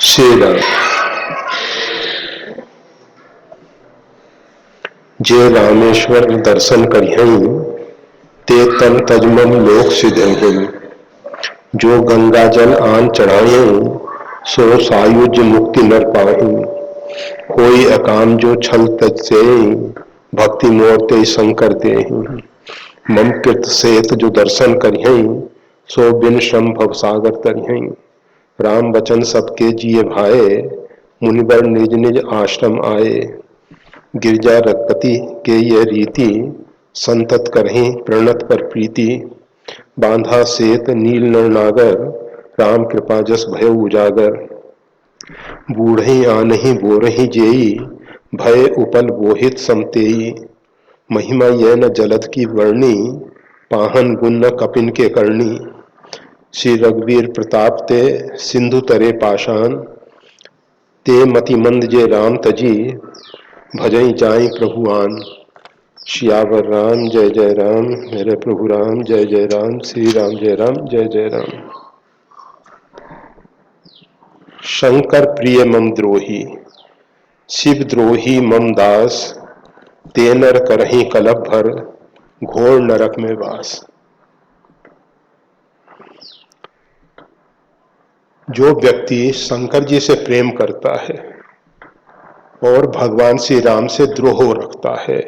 श्री जे रामेश्वर दर्शन करिहई ते तन तजमन लोक सिद्धई। जो गंगा जल आन चढ़ाई सो सायुज मुक्ति नर पाही। कोई अकाम जो छल तज से भक्ति मोरते शंकर दे। मम कृत सेत जो दर्शन करिहई सो बिन श्रम भवसागर तरिहई। राम वचन सबके जिये भाए मुनिवर निज निज आश्रम आए। गिरजा रघुपति के ये रीति संतत करहि प्रणत पर प्रीति। बांधा सेत नील नर नागर राम कृपा जस भय उजागर। बूढ़ई आनहि बोरहि जेई भय उपल बोहित समतेई। महिमा यह न जलद की वर्णी पाहन गुण न कपिन के करनी। श्री रघुवीर प्रताप ते सिंधु तरे पाषाण ते मतिमंद जे राम तजी भजई जाई प्रभु आन। श्यावर राम जय जय राम मेरे प्रभु राम जय जय राम। श्री राम जय राम जय जय राम। शंकर प्रिय मम द्रोही शिव द्रोही मम दास। तेनर करहि कलप भर घोर नरक में वास। जो व्यक्ति शंकर जी से प्रेम करता है और भगवान श्री राम से द्रोह रखता है।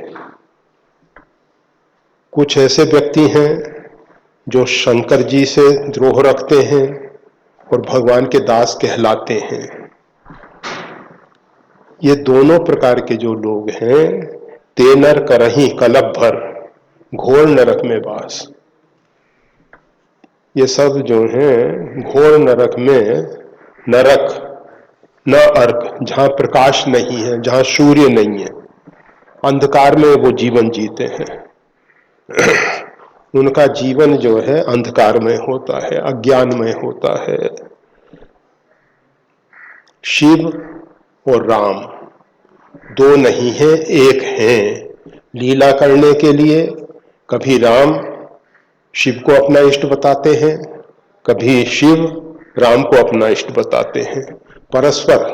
कुछ ऐसे व्यक्ति हैं जो शंकर जी से द्रोह रखते हैं और भगवान के दास कहलाते हैं। ये दोनों प्रकार के जो लोग हैं तेनर करहि कलप भर घोर नरक में वास। ये सब जो हैं घोर नरक में, नरक न अर्क, जहां प्रकाश नहीं है, जहां सूर्य नहीं है, अंधकार में वो जीवन जीते हैं। उनका जीवन जो है अंधकार में होता है, अज्ञान में होता है। शिव और राम दो नहीं है, एक हैं। लीला करने के लिए कभी राम शिव को अपना इष्ट बताते हैं, कभी शिव राम को अपना इष्ट बताते हैं। परस्पर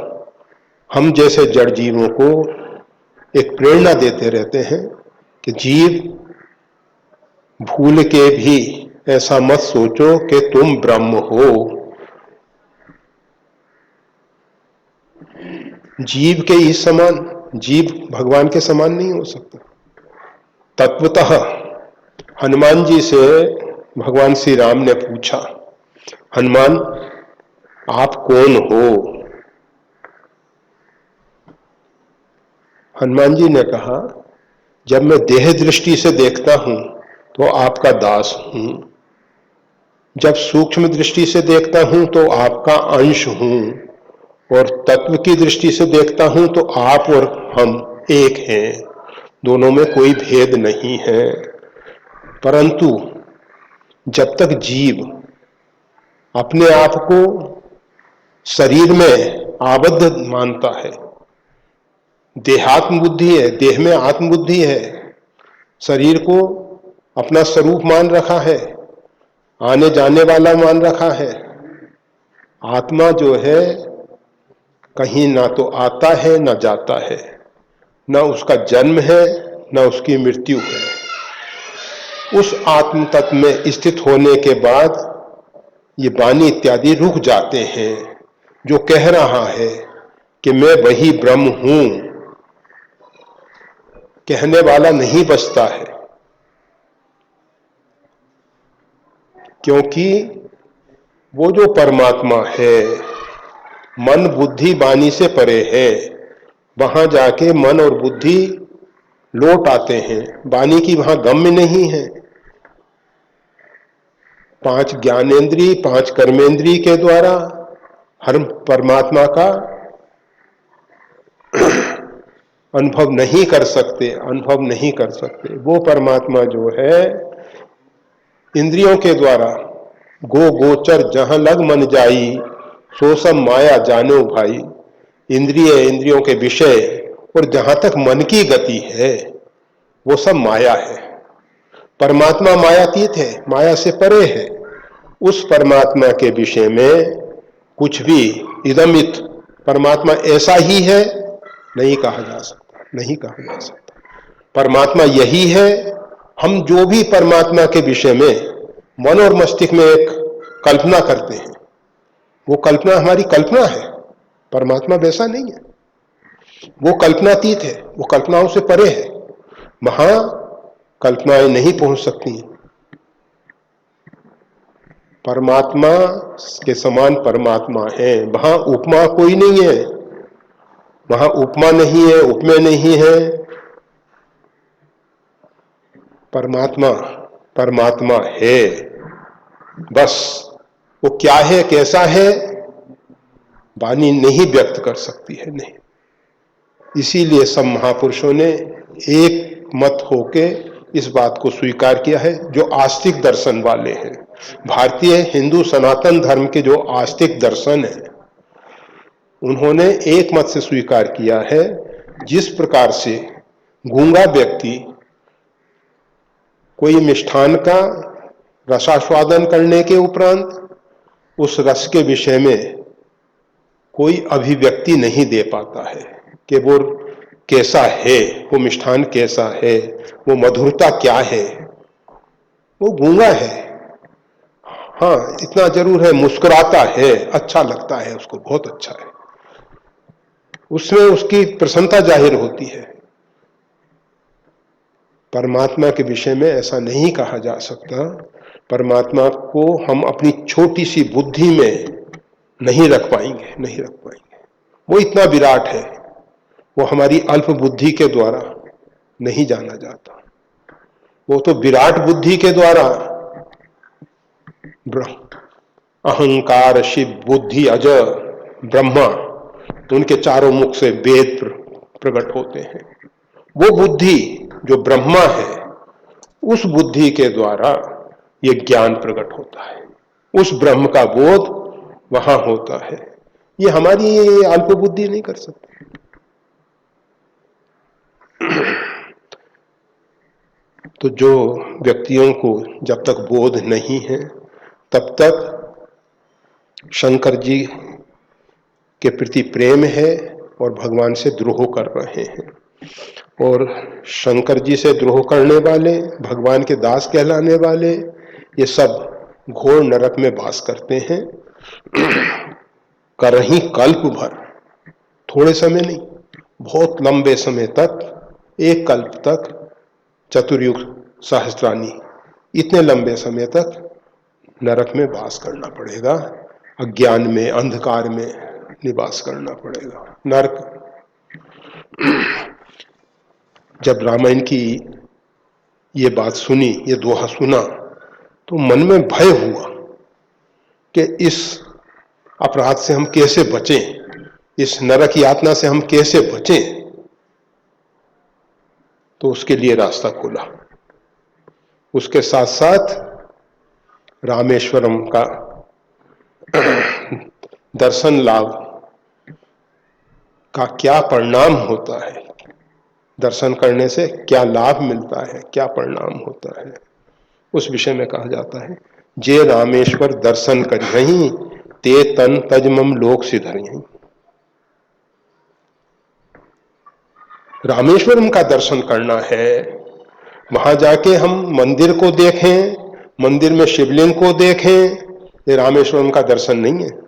हम जैसे जड़ जीवों को एक प्रेरणा देते रहते हैं कि जीव भूल के भी ऐसा मत सोचो कि तुम ब्रह्म हो। जीव के इस समान, जीव भगवान के समान नहीं हो सकता। तत्वतः हनुमान जी से भगवान श्री राम ने पूछा, हनुमान आप कौन हो? हनुमान जी ने कहा, जब मैं देह दृष्टि से देखता हूं तो आपका दास हूं, जब सूक्ष्म दृष्टि से देखता हूं तो आपका अंश हूं, और तत्व की दृष्टि से देखता हूं तो आप और हम एक हैं, दोनों में कोई भेद नहीं है। परंतु जब तक जीव अपने आप को शरीर में आबद्ध मानता है, देहात्म बुद्धि है, देह में आत्मबुद्धि है, शरीर को अपना स्वरूप मान रखा है, आने जाने वाला मान रखा है। आत्मा जो है कहीं ना तो आता है ना जाता है, ना उसका जन्म है ना उसकी मृत्यु है। उस आत्म तत्व में स्थित होने के बाद ये वाणी इत्यादि रुक जाते हैं। जो कह रहा है कि मैं वही ब्रह्म हूं, कहने वाला नहीं बचता है, क्योंकि वो जो परमात्मा है मन बुद्धि वाणी से परे है। वहां जाके मन और बुद्धि लौट आते हैं, वाणी की वहां गम्य नहीं है। 5 ज्ञानेंद्रिय 5 कर्मेंद्रिय के द्वारा हर परमात्मा का अनुभव नहीं कर सकते, अनुभव नहीं कर सकते। वो परमात्मा जो है इंद्रियों के द्वारा गो गोचर जहां लग मन जाई सो सब माया जानो भाई। इंद्रियों के विषय और जहां तक मन की गति है वो सब माया है। परमात्मा मायातीत है, माया से परे है। उस परमात्मा के विषय में कुछ भी इदमित परमात्मा ऐसा ही है, नहीं कहा जा सकता, नहीं कहा जा सकता। परमात्मा यही है। हम जो भी परमात्मा के विषय में मन और मस्तिष्क में एक कल्पना करते हैं, वो कल्पना हमारी कल्पना है। परमात्मा वैसा नहीं है, वो कल्पनातीत है, वो कल्पनाओं से परे है। वहां कल्पनाएं नहीं पहुंच सकती। परमात्मा के समान परमात्मा है, वहां उपमा कोई नहीं है, वहां उपमा नहीं है, उपमेय नहीं है। परमात्मा परमात्मा है, बस वो क्या है, कैसा है, वाणी नहीं व्यक्त कर सकती है, नहीं। इसीलिए सब महापुरुषों ने एक मत होके इस बात को स्वीकार किया है, जो आस्तिक दर्शन वाले हैं। भारतीय हिंदू सनातन धर्म के जो आस्तिक दर्शन है, उन्होंने एक मत से स्वीकार किया है, जिस प्रकार से गूंगा व्यक्ति कोई मिष्ठान का रसास्वादन करने के उपरांत उस रस के विषय में कोई अभिव्यक्ति नहीं दे पाता है कि वो कैसा है, वो मिष्ठान कैसा है, वो मधुरता क्या है, वो गूंगा है। हाँ, इतना जरूर है, मुस्कुराता है, अच्छा लगता है उसको, बहुत अच्छा है, उसमें उसकी प्रसन्नता जाहिर होती है। परमात्मा के विषय में ऐसा नहीं कहा जा सकता। परमात्मा को हम अपनी छोटी सी बुद्धि में नहीं रख पाएंगे, नहीं रख पाएंगे। वो इतना विराट है, वो हमारी अल्प बुद्धि के द्वारा नहीं जाना जाता। वो तो विराट बुद्धि के द्वारा अहंकार, शिव, बुद्धि, अज, ब्रह्मा, उनके चारों मुख से वेद प्रकट होते हैं। वो बुद्धि जो ब्रह्मा है, उस बुद्धि के द्वारा ये ज्ञान प्रकट होता है, उस ब्रह्म का बोध वहां होता है। ये हमारी अल्प बुद्धि नहीं कर सकती। तो जो व्यक्तियों को जब तक बोध नहीं है, तब तक शंकर जी के प्रति प्रेम है और भगवान से द्रोह कर रहे हैं। और शंकर जी से द्रोह करने वाले, भगवान के दास कहलाने वाले, ये सब घोर नरक में वास करते हैं। करही कल्प भर, थोड़े समय नहीं, बहुत लंबे समय तक, एक कल्प तक, चतुर्युग सहस्त्रानी, इतने लंबे समय तक नरक में वास करना पड़ेगा। अज्ञान में, अंधकार में निवास करना पड़ेगा। नरक। जब रामायण की ये बात सुनी, ये दोहा सुना, तो मन में भय हुआ कि इस अपराध से हम कैसे बचें, इस नरक यातना से हम कैसे बचें। तो उसके लिए रास्ता खोला। उसके साथ साथ रामेश्वरम का दर्शन लाभ का क्या परिणाम होता है, दर्शन करने से क्या लाभ मिलता है, क्या परिणाम होता है, उस विषय में कहा जाता है, जे रामेश्वर दर्शन करिहि ते तन तजमम लोक सिधरिहि। रामेश्वरम का दर्शन करना है, वहां जाके हम मंदिर को देखें, मंदिर में शिवलिंग को देखें, ये रामेश्वरम का दर्शन नहीं है।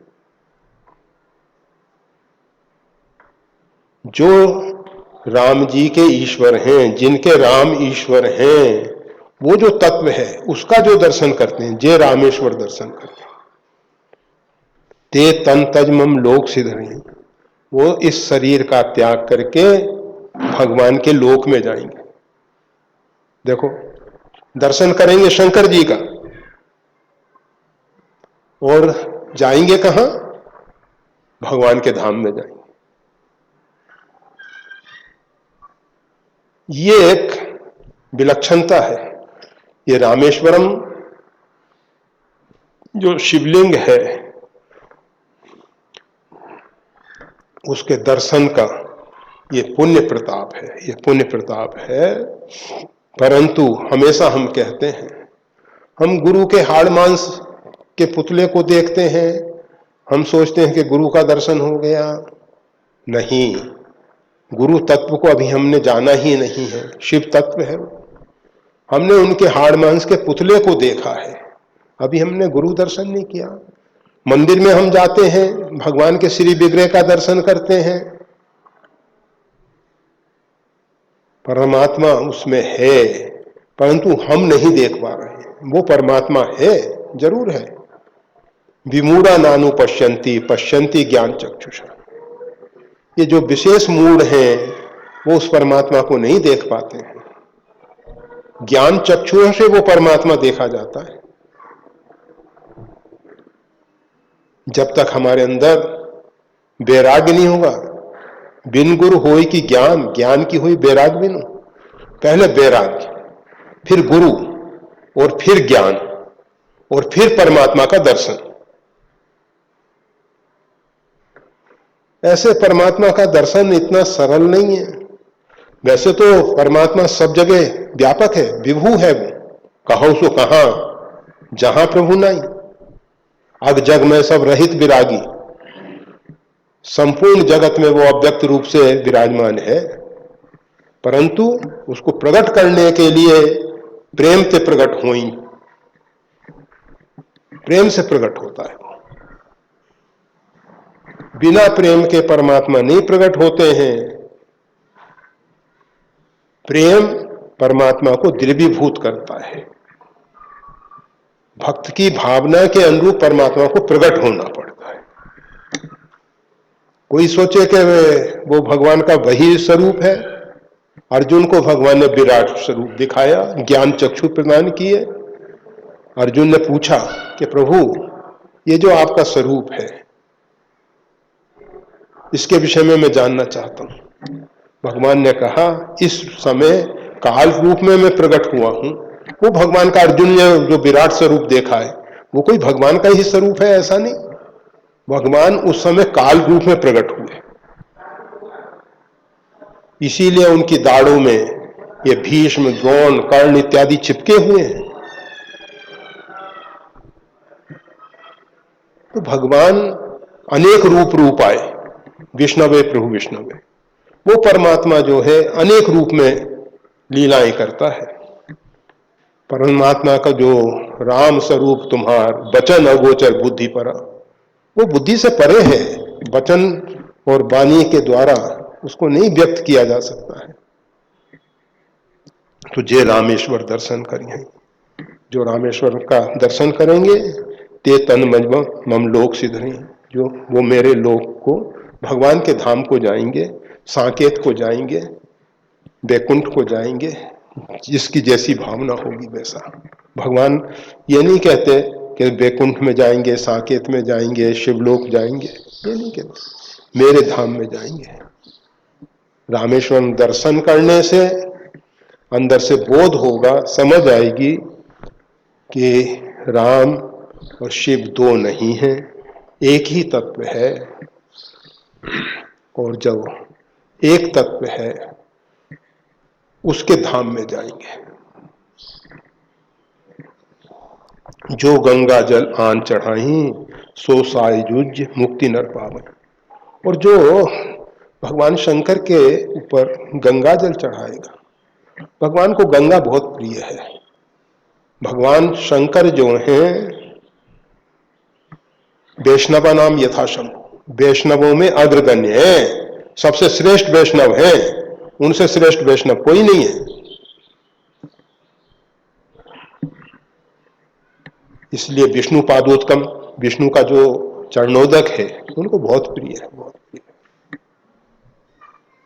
जो राम जी के ईश्वर हैं, जिनके राम ईश्वर हैं, वो जो तत्व है उसका जो दर्शन करते हैं, जे रामेश्वर दर्शन करते हैं। ते तन तजमम लोक सिधरिहि, वो इस शरीर का त्याग करके भगवान के लोक में जाएंगे। देखो, दर्शन करेंगे शंकर जी का, और जाएंगे कहां? भगवान के धाम में जाएंगे। ये एक विलक्षणता है। ये रामेश्वरम जो शिवलिंग है, उसके दर्शन का ये पुण्य प्रताप है, ये पुण्य प्रताप है। परंतु हमेशा हम कहते हैं, हम गुरु के हाड़ मांस के पुतले को देखते हैं, हम सोचते हैं कि गुरु का दर्शन हो गया, नहीं, गुरु तत्व को अभी हमने जाना ही नहीं है। शिव तत्व है वो। हमने उनके हाड़ मांस के पुतले को देखा है, अभी हमने गुरु दर्शन नहीं किया। मंदिर में हम जाते हैं, भगवान के श्री विग्रह का दर्शन करते हैं, परमात्मा उसमें है, परंतु हम नहीं देख पा रहे हैं। वो परमात्मा है, जरूर है। विमूढ़ा नानु पश्यंती पश्यंती ज्ञान चक्षुषा। ये जो विशेष मूढ़ हैं वो उस परमात्मा को नहीं देख पाते हैं। ज्ञान चक्षुओं से वो परमात्मा देखा जाता है। जब तक हमारे अंदर वैराग्य नहीं होगा, बिन गुरु होई की ज्ञान, ज्ञान की हुई वैराग्य बिनु। पहले वैराग्य, फिर गुरु, और फिर ज्ञान, और फिर परमात्मा का दर्शन। ऐसे परमात्मा का दर्शन इतना सरल नहीं है। वैसे तो परमात्मा सब जगह व्यापक है, विभू है वो, कहो सो कहां, जहां प्रभु नहीं। अग जग में सब रहित विरागी, संपूर्ण जगत में वो अव्यक्त रूप से विराजमान है, परंतु उसको प्रकट करने के लिए प्रेम से प्रकट हुई, प्रेम से प्रकट होता है। बिना प्रेम के परमात्मा नहीं प्रकट होते हैं। प्रेम परमात्मा को द्रवीभूत करता है। भक्त की भावना के अनुरूप परमात्मा को प्रकट होना पड़ता है। कोई सोचे कि वो भगवान का वही स्वरूप है। अर्जुन को भगवान ने विराट स्वरूप दिखाया, ज्ञान चक्षु प्रदान किए। अर्जुन ने पूछा कि प्रभु, ये जो आपका स्वरूप है, इसके विषय में मैं जानना चाहता हूं। भगवान ने कहा, इस समय काल रूप में मैं प्रकट हुआ हूं। वो भगवान का अर्जुन ने जो विराट स्वरूप देखा है, वो कोई भगवान का ही स्वरूप है ऐसा नहीं। भगवान उस समय काल रूप में प्रकट हुए, इसीलिए उनकी दाढ़ों में ये भीष्म, द्रोण, कर्ण इत्यादि चिपके हुए हैं। तो भगवान अनेक रूप आए, विष्णवे प्रभु विष्णवे। वो परमात्मा जो है अनेक रूप में लीलाएं करता है। परमात्मा का जो राम स्वरूप तुम्हार वचन अगोचर बुद्धि पर, वो बुद्धि से परे है। वचन और वाणी के द्वारा उसको नहीं व्यक्त किया जा सकता है। तो जे रामेश्वर दर्शन करिए, जो रामेश्वर का दर्शन करेंगे, ते तन मम लोक सिद्धि, जो वो मेरे लोक को, भगवान के धाम को जाएंगे, साकेत को जाएंगे, बैकुंठ को जाएंगे। जिसकी जैसी भावना होगी वैसा। भगवान ये नहीं कहते कि बैकुंठ में जाएंगे, साकेत में जाएंगे, शिवलोक जाएंगे, ये नहीं कहते, मेरे धाम में जाएंगे। रामेश्वर दर्शन करने से अंदर से बोध होगा, समझ आएगी कि राम और शिव दो नहीं हैं, एक ही तत्व है। और जब एक तत्व है, उसके धाम में जाएंगे। जो गंगा जल आन चढ़ाई, सो सायुज मुक्ति नर पावन। और जो भगवान शंकर के ऊपर गंगा जल चढ़ाएगा, भगवान को गंगा बहुत प्रिय है। भगवान शंकर जो हैं, वैष्णव नाम यथाशंभु, वैष्णवों में अग्रगण्य है, सबसे श्रेष्ठ वैष्णव है, उनसे श्रेष्ठ वैष्णव कोई नहीं है। इसलिए विष्णु पादोत्तम, विष्णु का जो चरणोदक है, उनको बहुत प्रिय है, बहुत प्रिय।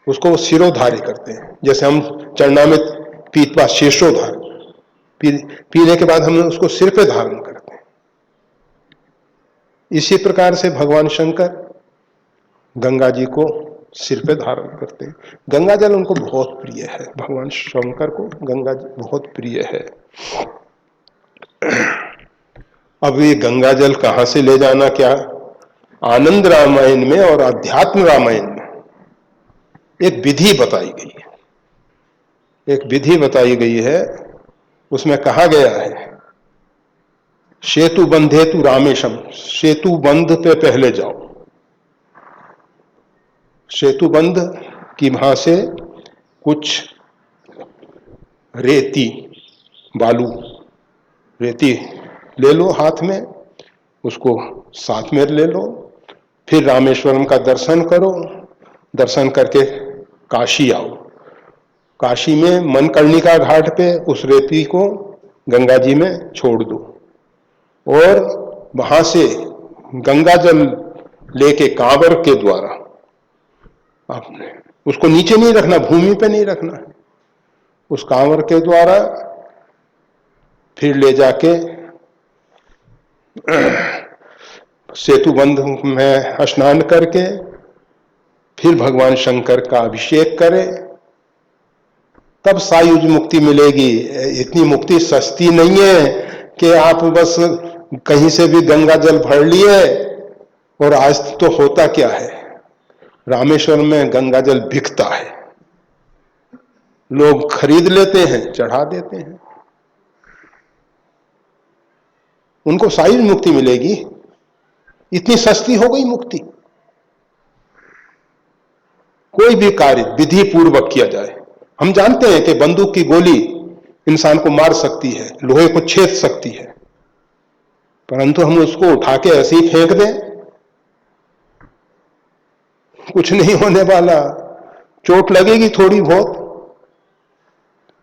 उसको वो शिरोधार्य करते हैं, जैसे हम चरणामित पीतवा शीर्षोधार, पीने के बाद हम उसको सिर पे धारण करते हैं। इसी प्रकार से भगवान शंकर गंगा जी को सिर पे धारण करते हैं। गंगा जल उनको बहुत प्रिय है, भगवान शंकर को गंगा जल बहुत प्रिय है। अब ये गंगा जल कहां से ले जाना, क्या? आनंद रामायण में और अध्यात्म रामायण में एक विधि बताई गई है। एक विधि बताई गई है, उसमें कहा गया है, सेतु बंधेतु रामेशम, सेतु बंध पे पहले जाओ। सेतुबंध की वहां से कुछ रेती बालू रेती ले लो हाथ में, उसको साथ में ले लो, फिर रामेश्वरम का दर्शन करो, दर्शन करके काशी आओ। काशी में मनकर्णिका घाट पे उस रेती को गंगा जी में छोड़ दो और वहां से गंगा जल लेके कांवर के द्वारा, आपने उसको नीचे नहीं रखना, भूमि पे नहीं रखना, उस कांवर के द्वारा फिर ले जाके सेतुबंध में स्नान करके फिर भगवान शंकर का अभिषेक करें, तब सायुज मुक्ति मिलेगी। इतनी मुक्ति सस्ती नहीं है कि आप बस कहीं से भी गंगा जल भर लिए। और आज तो होता क्या है, रामेश्वर में गंगा जल बिकता है, लोग खरीद लेते हैं, चढ़ा देते हैं, उनको सायुज मुक्ति मिलेगी। इतनी सस्ती हो गई मुक्ति। कोई भी कार्य विधि पूर्वक किया जाए। हम जानते हैं कि बंदूक की गोली इंसान को मार सकती है, लोहे को छेद सकती है, परंतु हम उसको उठा के ऐसे ही फेंक दें, कुछ नहीं होने वाला, चोट लगेगी थोड़ी बहुत,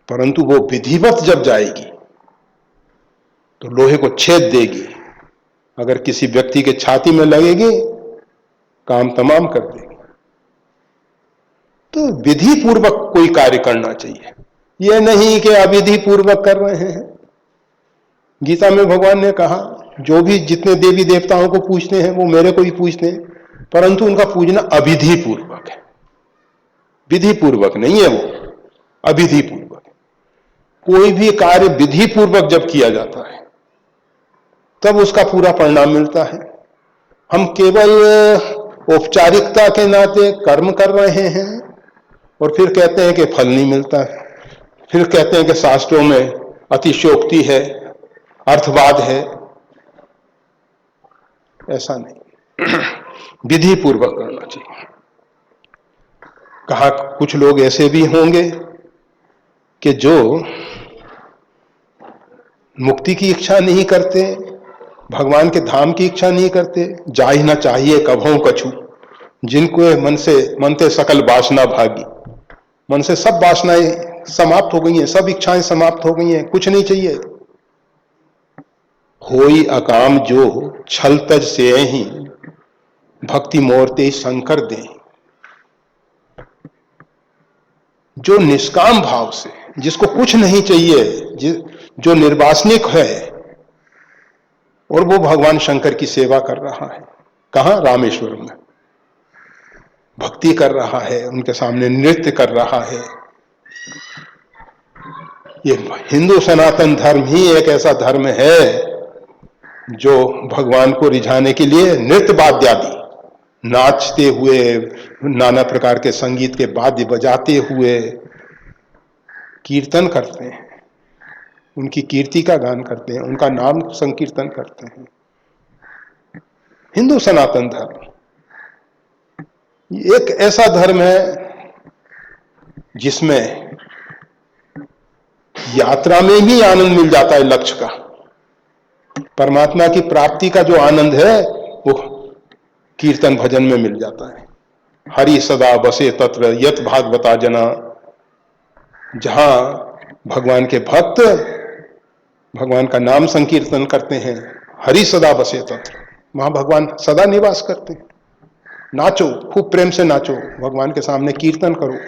परंतु वो विधिवत जब जाएगी तो लोहे को छेद देगी। अगर किसी व्यक्ति के छाती में लगेगी, काम तमाम कर देगी। तो विधि पूर्वक कोई कार्य करना चाहिए, यह नहीं कि अविधि पूर्वक कर रहे हैं। गीता में भगवान ने कहा, जो भी जितने देवी देवताओं को पूजते हैं वो मेरे को ही पूजते हैं, परंतु उनका पूजना अविधि पूर्वक है, विधि पूर्वक नहीं है, वो अविधि पूर्वक। कोई भी कार्य विधि पूर्वक जब किया जाता है तब उसका पूरा परिणाम मिलता है। हम केवल औपचारिकता के नाते कर्म कर रहे हैं और फिर कहते हैं कि फल नहीं मिलता है, फिर कहते हैं कि शास्त्रों में अतिशयोक्ति है, अर्थवाद है। ऐसा नहीं, विधि पूर्वक करना चाहिए। कहा कुछ लोग ऐसे भी होंगे कि जो मुक्ति की इच्छा नहीं करते, भगवान के धाम की इच्छा नहीं करते, जा ही ना चाहिए कभों कछु, जिनको मनते सकल वासना भागी। मन से सब वासनाएं समाप्त हो गई हैं, सब इच्छाएं समाप्त हो गई हैं, कुछ नहीं चाहिए। होई अकाम जो छल तज से ही, भक्ति मोरते शंकर दे। जो निष्काम भाव से, जिसको कुछ नहीं चाहिए, जो निर्वासनिक है, और वो भगवान शंकर की सेवा कर रहा है। कहां? रामेश्वरम में भक्ति कर रहा है, उनके सामने नृत्य कर रहा है। ये हिंदू सनातन धर्म ही एक ऐसा धर्म है जो भगवान को रिझाने के लिए नृत्य वाद्य आदि, नाचते हुए, नाना प्रकार के संगीत के वाद्य बजाते हुए कीर्तन करते हैं, उनकी कीर्ति का गान करते हैं, उनका नाम संकीर्तन करते हैं। हिंदू सनातन धर्म एक ऐसा धर्म है जिसमें यात्रा में ही आनंद मिल जाता है, लक्ष्य का, परमात्मा की प्राप्ति का जो आनंद है वो कीर्तन भजन में मिल जाता है। हरि सदा बसे तत्र यत भागवता जना, जहां भगवान के भक्त भगवान का नाम संकीर्तन करते हैं, हरि सदा बसे तत्र, वहां भगवान सदा निवास करते हैं। नाचो, खूब प्रेम से नाचो, भगवान के सामने कीर्तन करो,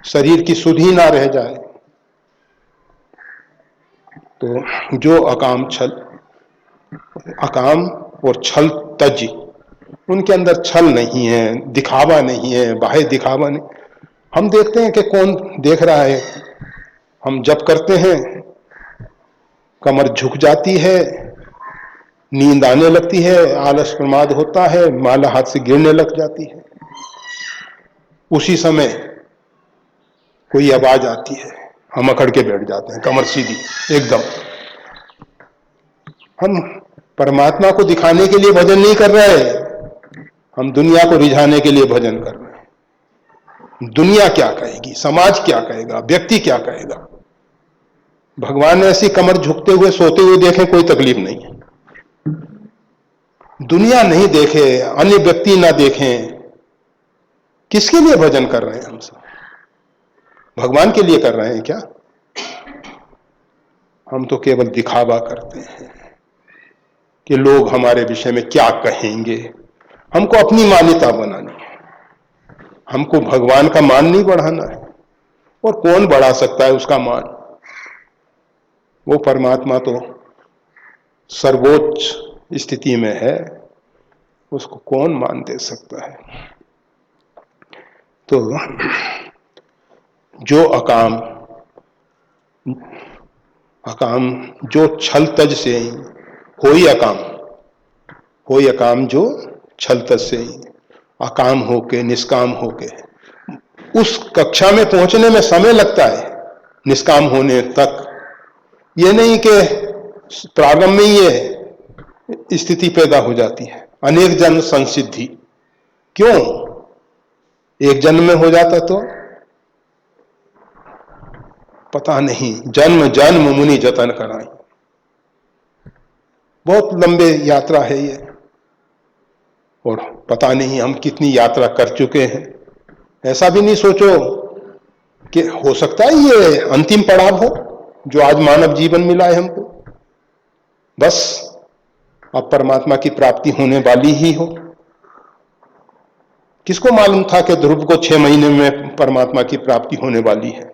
शरीर की सुध ही ना रह जाए। तो जो अकाम और छल तज, उनके अंदर छल नहीं है, दिखावा नहीं है, बाह्य दिखावा नहीं। हम देखते हैं कि कौन देख रहा है, हम जप करते हैं, कमर झुक जाती है, नींद आने लगती है, आलस प्रमाद होता है, माला हाथ से गिरने लग जाती है। उसी समय कोई आवाज आती है, हम अकड़ के बैठ जाते हैं, कमर सीधी एकदम। हम परमात्मा को दिखाने के लिए भजन नहीं कर रहे हैं, हम दुनिया को रिझाने के लिए भजन कर रहे हैं। दुनिया क्या कहेगी, समाज क्या कहेगा, व्यक्ति क्या कहेगा। भगवान ने ऐसी कमर झुकते हुए सोते हुए देखे, कोई तकलीफ नहीं है। दुनिया नहीं देखे, अन्य व्यक्ति ना देखें, किसके लिए भजन कर रहे हैं हम सब? भगवान के लिए कर रहे हैं क्या? हम तो केवल दिखावा करते हैं कि लोग हमारे विषय में क्या कहेंगे। हमको अपनी मान्यता बनानी है, हमको भगवान का मान नहीं बढ़ाना है। और कौन बढ़ा सकता है उसका मान? वो परमात्मा तो सर्वोच्च स्थिति में है, उसको कौन मान दे सकता है? तो जो अकाम अकाम जो छल तज से ही होई अकाम, होई अकाम जो छल तज से ही अकाम होके निष्काम होके, उस कक्षा में पहुंचने में समय लगता है निष्काम होने तक। ये नहीं कि प्रारंभ में ये स्थिति पैदा हो जाती है। अनेक जन्म संसिद्धि, क्यों? एक जन्म में हो जाता तो पता नहीं, जन्म जन्म मुनि जतन कराई। बहुत लंबे यात्रा है ये, और पता नहीं हम कितनी यात्रा कर चुके हैं। ऐसा भी नहीं सोचो कि हो सकता है ये अंतिम पड़ाव हो जो आज मानव जीवन मिला है हमको, बस अब परमात्मा की प्राप्ति होने वाली ही हो। किसको मालूम था कि ध्रुव को 6 महीने में परमात्मा की प्राप्ति होने वाली है?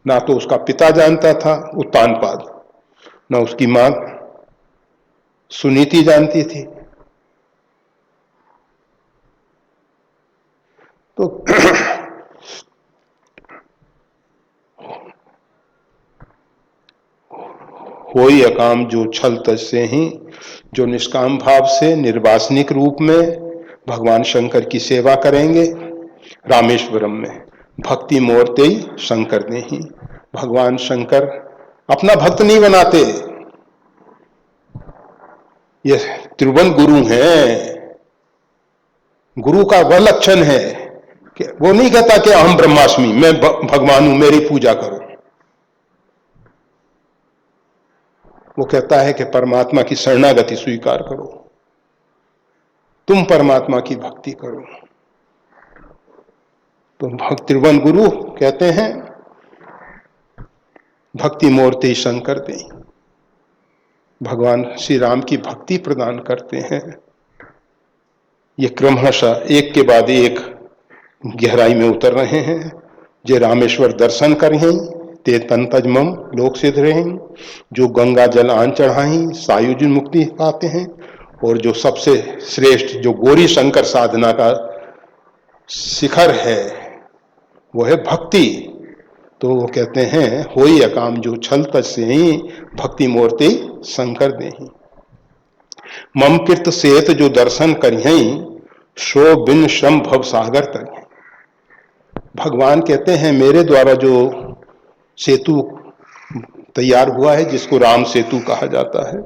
ना तो उसका पिता जानता था उत्तानपाद, ना उसकी मां सुनीति जानती थी। तो होई अकाम जो छल तज से ही, जो निष्काम भाव से निर्वासनिक रूप में भगवान शंकर की सेवा करेंगे रामेश्वरम में, भक्ति मूर्ते शंकर ने ही। भगवान शंकर अपना भक्त नहीं बनाते, ये त्रिभुवन गुरु हैं। गुरु का वह लक्षण है कि वो नहीं कहता कि अहम ब्रह्मास्मि, मैं भगवान हूं, मेरी पूजा करो। वो कहता है कि परमात्मा की शरणागति स्वीकार करो, तुम परमात्मा की भक्ति करो। तो भक्त त्रिभुवन गुरु कहते हैं भक्ति मूर्ति शंकर दे, भगवान श्री राम की भक्ति प्रदान करते हैं। ये क्रमशः एक के बाद एक गहराई में उतर रहे हैं। जे रामेश्वर दर्शन करें ते तन तजमम लोक सिद्ध रहें, जो गंगा जल आन चढ़ाई सायुज मुक्ति पाते हैं। और जो सबसे श्रेष्ठ, जो गौरी शंकर साधना का शिखर है, वो है भक्ति। तो वो कहते हैं होई अकाम जो छल तज से ही, भक्ति मूर्ति शंकर दे ही। मम कीर्त सेत जो दर्शन करियई, सो बिन श्रम भव सागर तरियई। भगवान कहते हैं मेरे द्वारा जो सेतु तैयार हुआ है, जिसको राम सेतु कहा जाता है,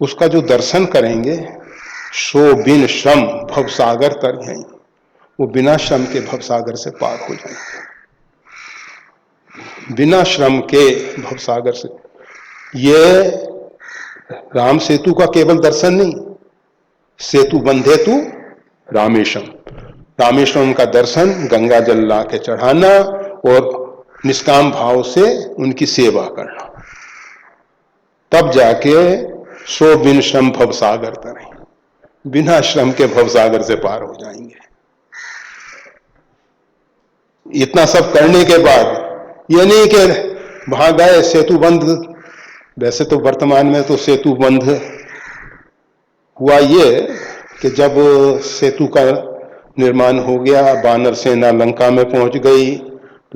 उसका जो दर्शन करेंगे, सो बिन श्रम भव सागर तरियई, वो बिना श्रम के भव सागर से पार हो जाएंगे। बिना श्रम के भव सागर से। ये राम सेतु का केवल दर्शन नहीं, सेतु बंधे तू रामेश्वरम, रामेश्वरम का दर्शन, गंगा जल ला के चढ़ाना और निष्काम भाव से उनकी सेवा करना, तब जाके सो बिन श्रम भव सागर तरें, बिना श्रम के भव सागर से पार हो जाएंगे। इतना सब करने के बाद ये नहीं कि वहां गए सेतु बंद, वैसे तो वर्तमान में तो सेतु बंद हुआ ये कि जब सेतु का निर्माण हो गया, वानर सेना लंका में पहुंच गई,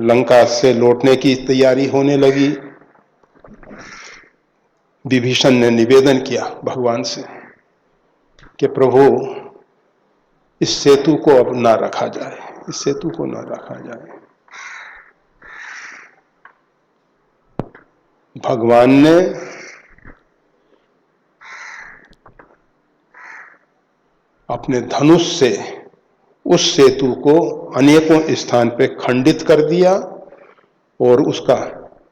लंका से लौटने की तैयारी होने लगी, विभीषण ने निवेदन किया भगवान से कि प्रभु इस सेतु को अब ना रखा जाए, इस सेतु को ना रखा जाए। भगवान ने अपने धनुष से उस सेतु को अनेकों स्थान पे खंडित कर दिया और उसका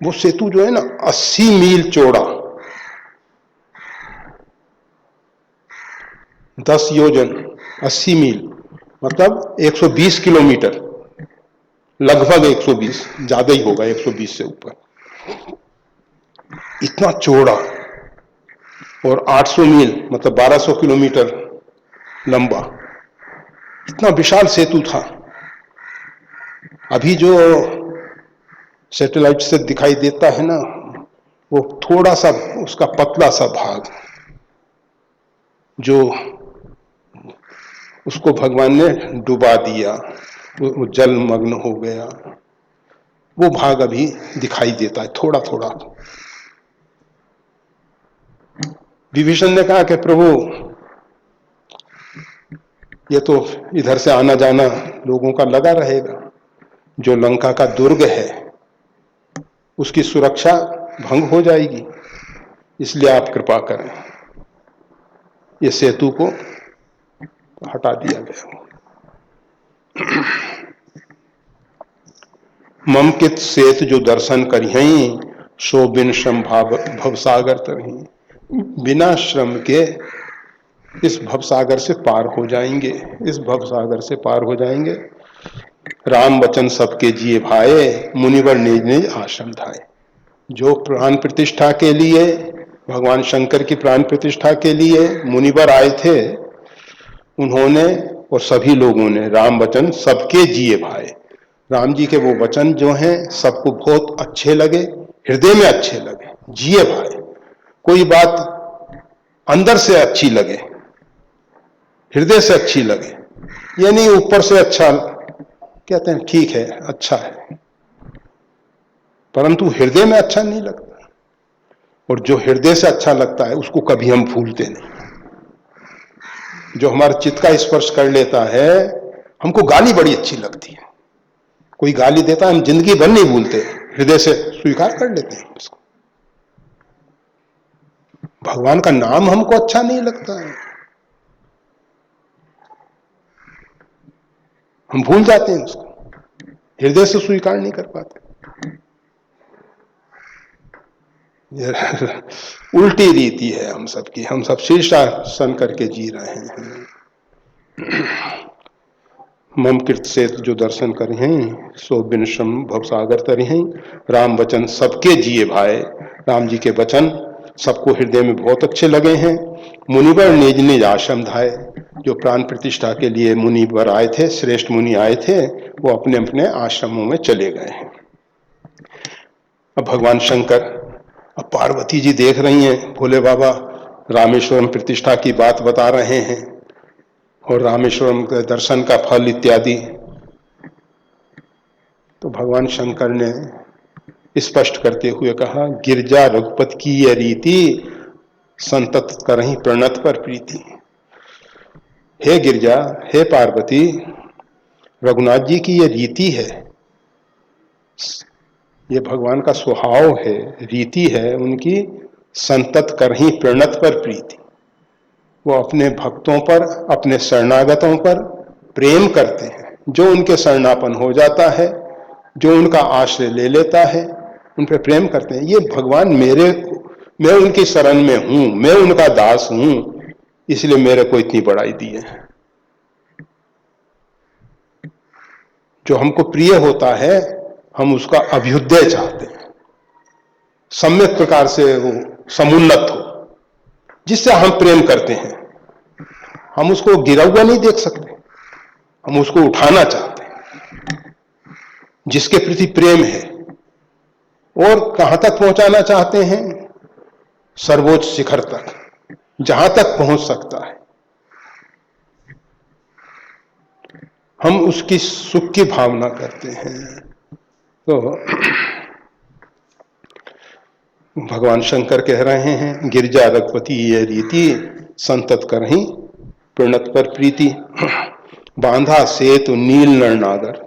वो सेतु जो है ना 80 मील चौड़ा, 10 योजन 80 मील मतलब 120 किलोमीटर, लगभग 120, ज्यादा ही होगा 120 से ऊपर, इतना चौड़ा, और 800 मील मतलब 1200 किलोमीटर लंबा, इतना विशाल सेतु था। अभी जो सैटेलाइट से दिखाई देता है ना, वो थोड़ा सा उसका पतला सा भाग जो उसको भगवान ने डुबा दिया, वो जलमग्न हो गया, वो भाग अभी दिखाई देता है थोड़ा थोड़ा। विभीषण ने कहा कि प्रभु ये तो इधर से आना जाना लोगों का लगा रहेगा, जो लंका का दुर्ग है उसकी सुरक्षा भंग हो जाएगी, इसलिए आप कृपा करें। ये सेतु को हटा दिया गया। ममकित सेत जो दर्शन करिहई, सो बिन श्रम भवसागर तरही। बिना श्रम के इस भवसागर से पार हो जाएंगे, इस भवसागर से पार हो जाएंगे। राम वचन सबके जिए भाए, मुनिवर निज निज आश्रम धाये। जो प्राण प्रतिष्ठा के लिए, भगवान शंकर की प्राण प्रतिष्ठा के लिए मुनिवर आए थे, उन्होंने और सभी लोगों ने राम वचन सबके जिए भाए। राम जी के वो वचन जो हैं सबको बहुत अच्छे लगे, हृदय में अच्छे लगे, जिए भाए। कोई बात अंदर से अच्छी लगे, हृदय से अच्छी लगे, ये नहीं ऊपर से अच्छा कहते हैं ठीक है अच्छा है, परंतु हृदय में अच्छा नहीं लगता। और जो हृदय से अच्छा लगता है उसको कभी हम भूलते नहीं। जो हमारे चित्त का स्पर्श कर लेता है, हमको गाली बड़ी अच्छी लगती है, कोई गाली देता है हम जिंदगी भर नहीं भूलते, हृदय से स्वीकार कर लेते हैं उसको। भगवान का नाम हमको अच्छा नहीं लगता है, हम भूल जाते हैं उसको, हृदय से स्वीकार नहीं कर पाते। उल्टी रीति है हम सबकी, हम सब शीर्षासन करके जी रहे हैं। ममकृत से जो दर्शन करे हैं, सो बिन श्रम भवसागर तरे हैं। राम वचन सबके जिए भाए, राम जी के वचन सबको हृदय में बहुत अच्छे लगे हैं। मुनिवर निज निज आश्रम धाये। जो प्राण प्रतिष्ठा के लिए मुनिवर आए थे, श्रेष्ठ मुनि आए थे, वो अपने अपने आश्रमों में चले गए हैं। अब भगवान शंकर, अब पार्वती जी देख रही हैं, भोले बाबा रामेश्वरम प्रतिष्ठा की बात बता रहे हैं और रामेश्वरम के दर्शन का फल इत्यादि। तो भगवान शंकर ने स्पष्ट करते हुए कहा, गिरजा रघुपति की यह रीति, संतत करही प्रणत पर प्रीति। हे गिरजा, हे पार्वती, रघुनाथ जी की यह रीति है, ये भगवान का स्वभाव है, रीति है उनकी, संतत करही प्रणत पर प्रीति। वो अपने भक्तों पर, अपने शरणागतों पर प्रेम करते हैं। जो उनके शरणापन हो जाता है, जो उनका आश्रय ले लेता है, उन पर प्रेम करते हैं। ये भगवान मैं उनकी शरण में हूं, मैं उनका दास हूं, इसलिए मेरे को इतनी बड़ाई दी है। जो हमको प्रिय होता है, हम उसका अभ्युदय चाहते हैं, सम्यक प्रकार से वो समुन्नत हो, जिससे हम प्रेम करते हैं। हम उसको गिरा हुआ नहीं देख सकते, हम उसको उठाना चाहते हैं, जिसके प्रति प्रेम है। और कहां तक पहुंचाना चाहते हैं? सर्वोच्च शिखर तक, जहां तक पहुंच सकता है। हम उसकी सुख की भावना करते हैं। तो भगवान शंकर कह रहे हैं, गिरजा रघुपति ये रीति, संतत करही प्रणत पर प्रीति। बांधा सेतु नील नर नागर।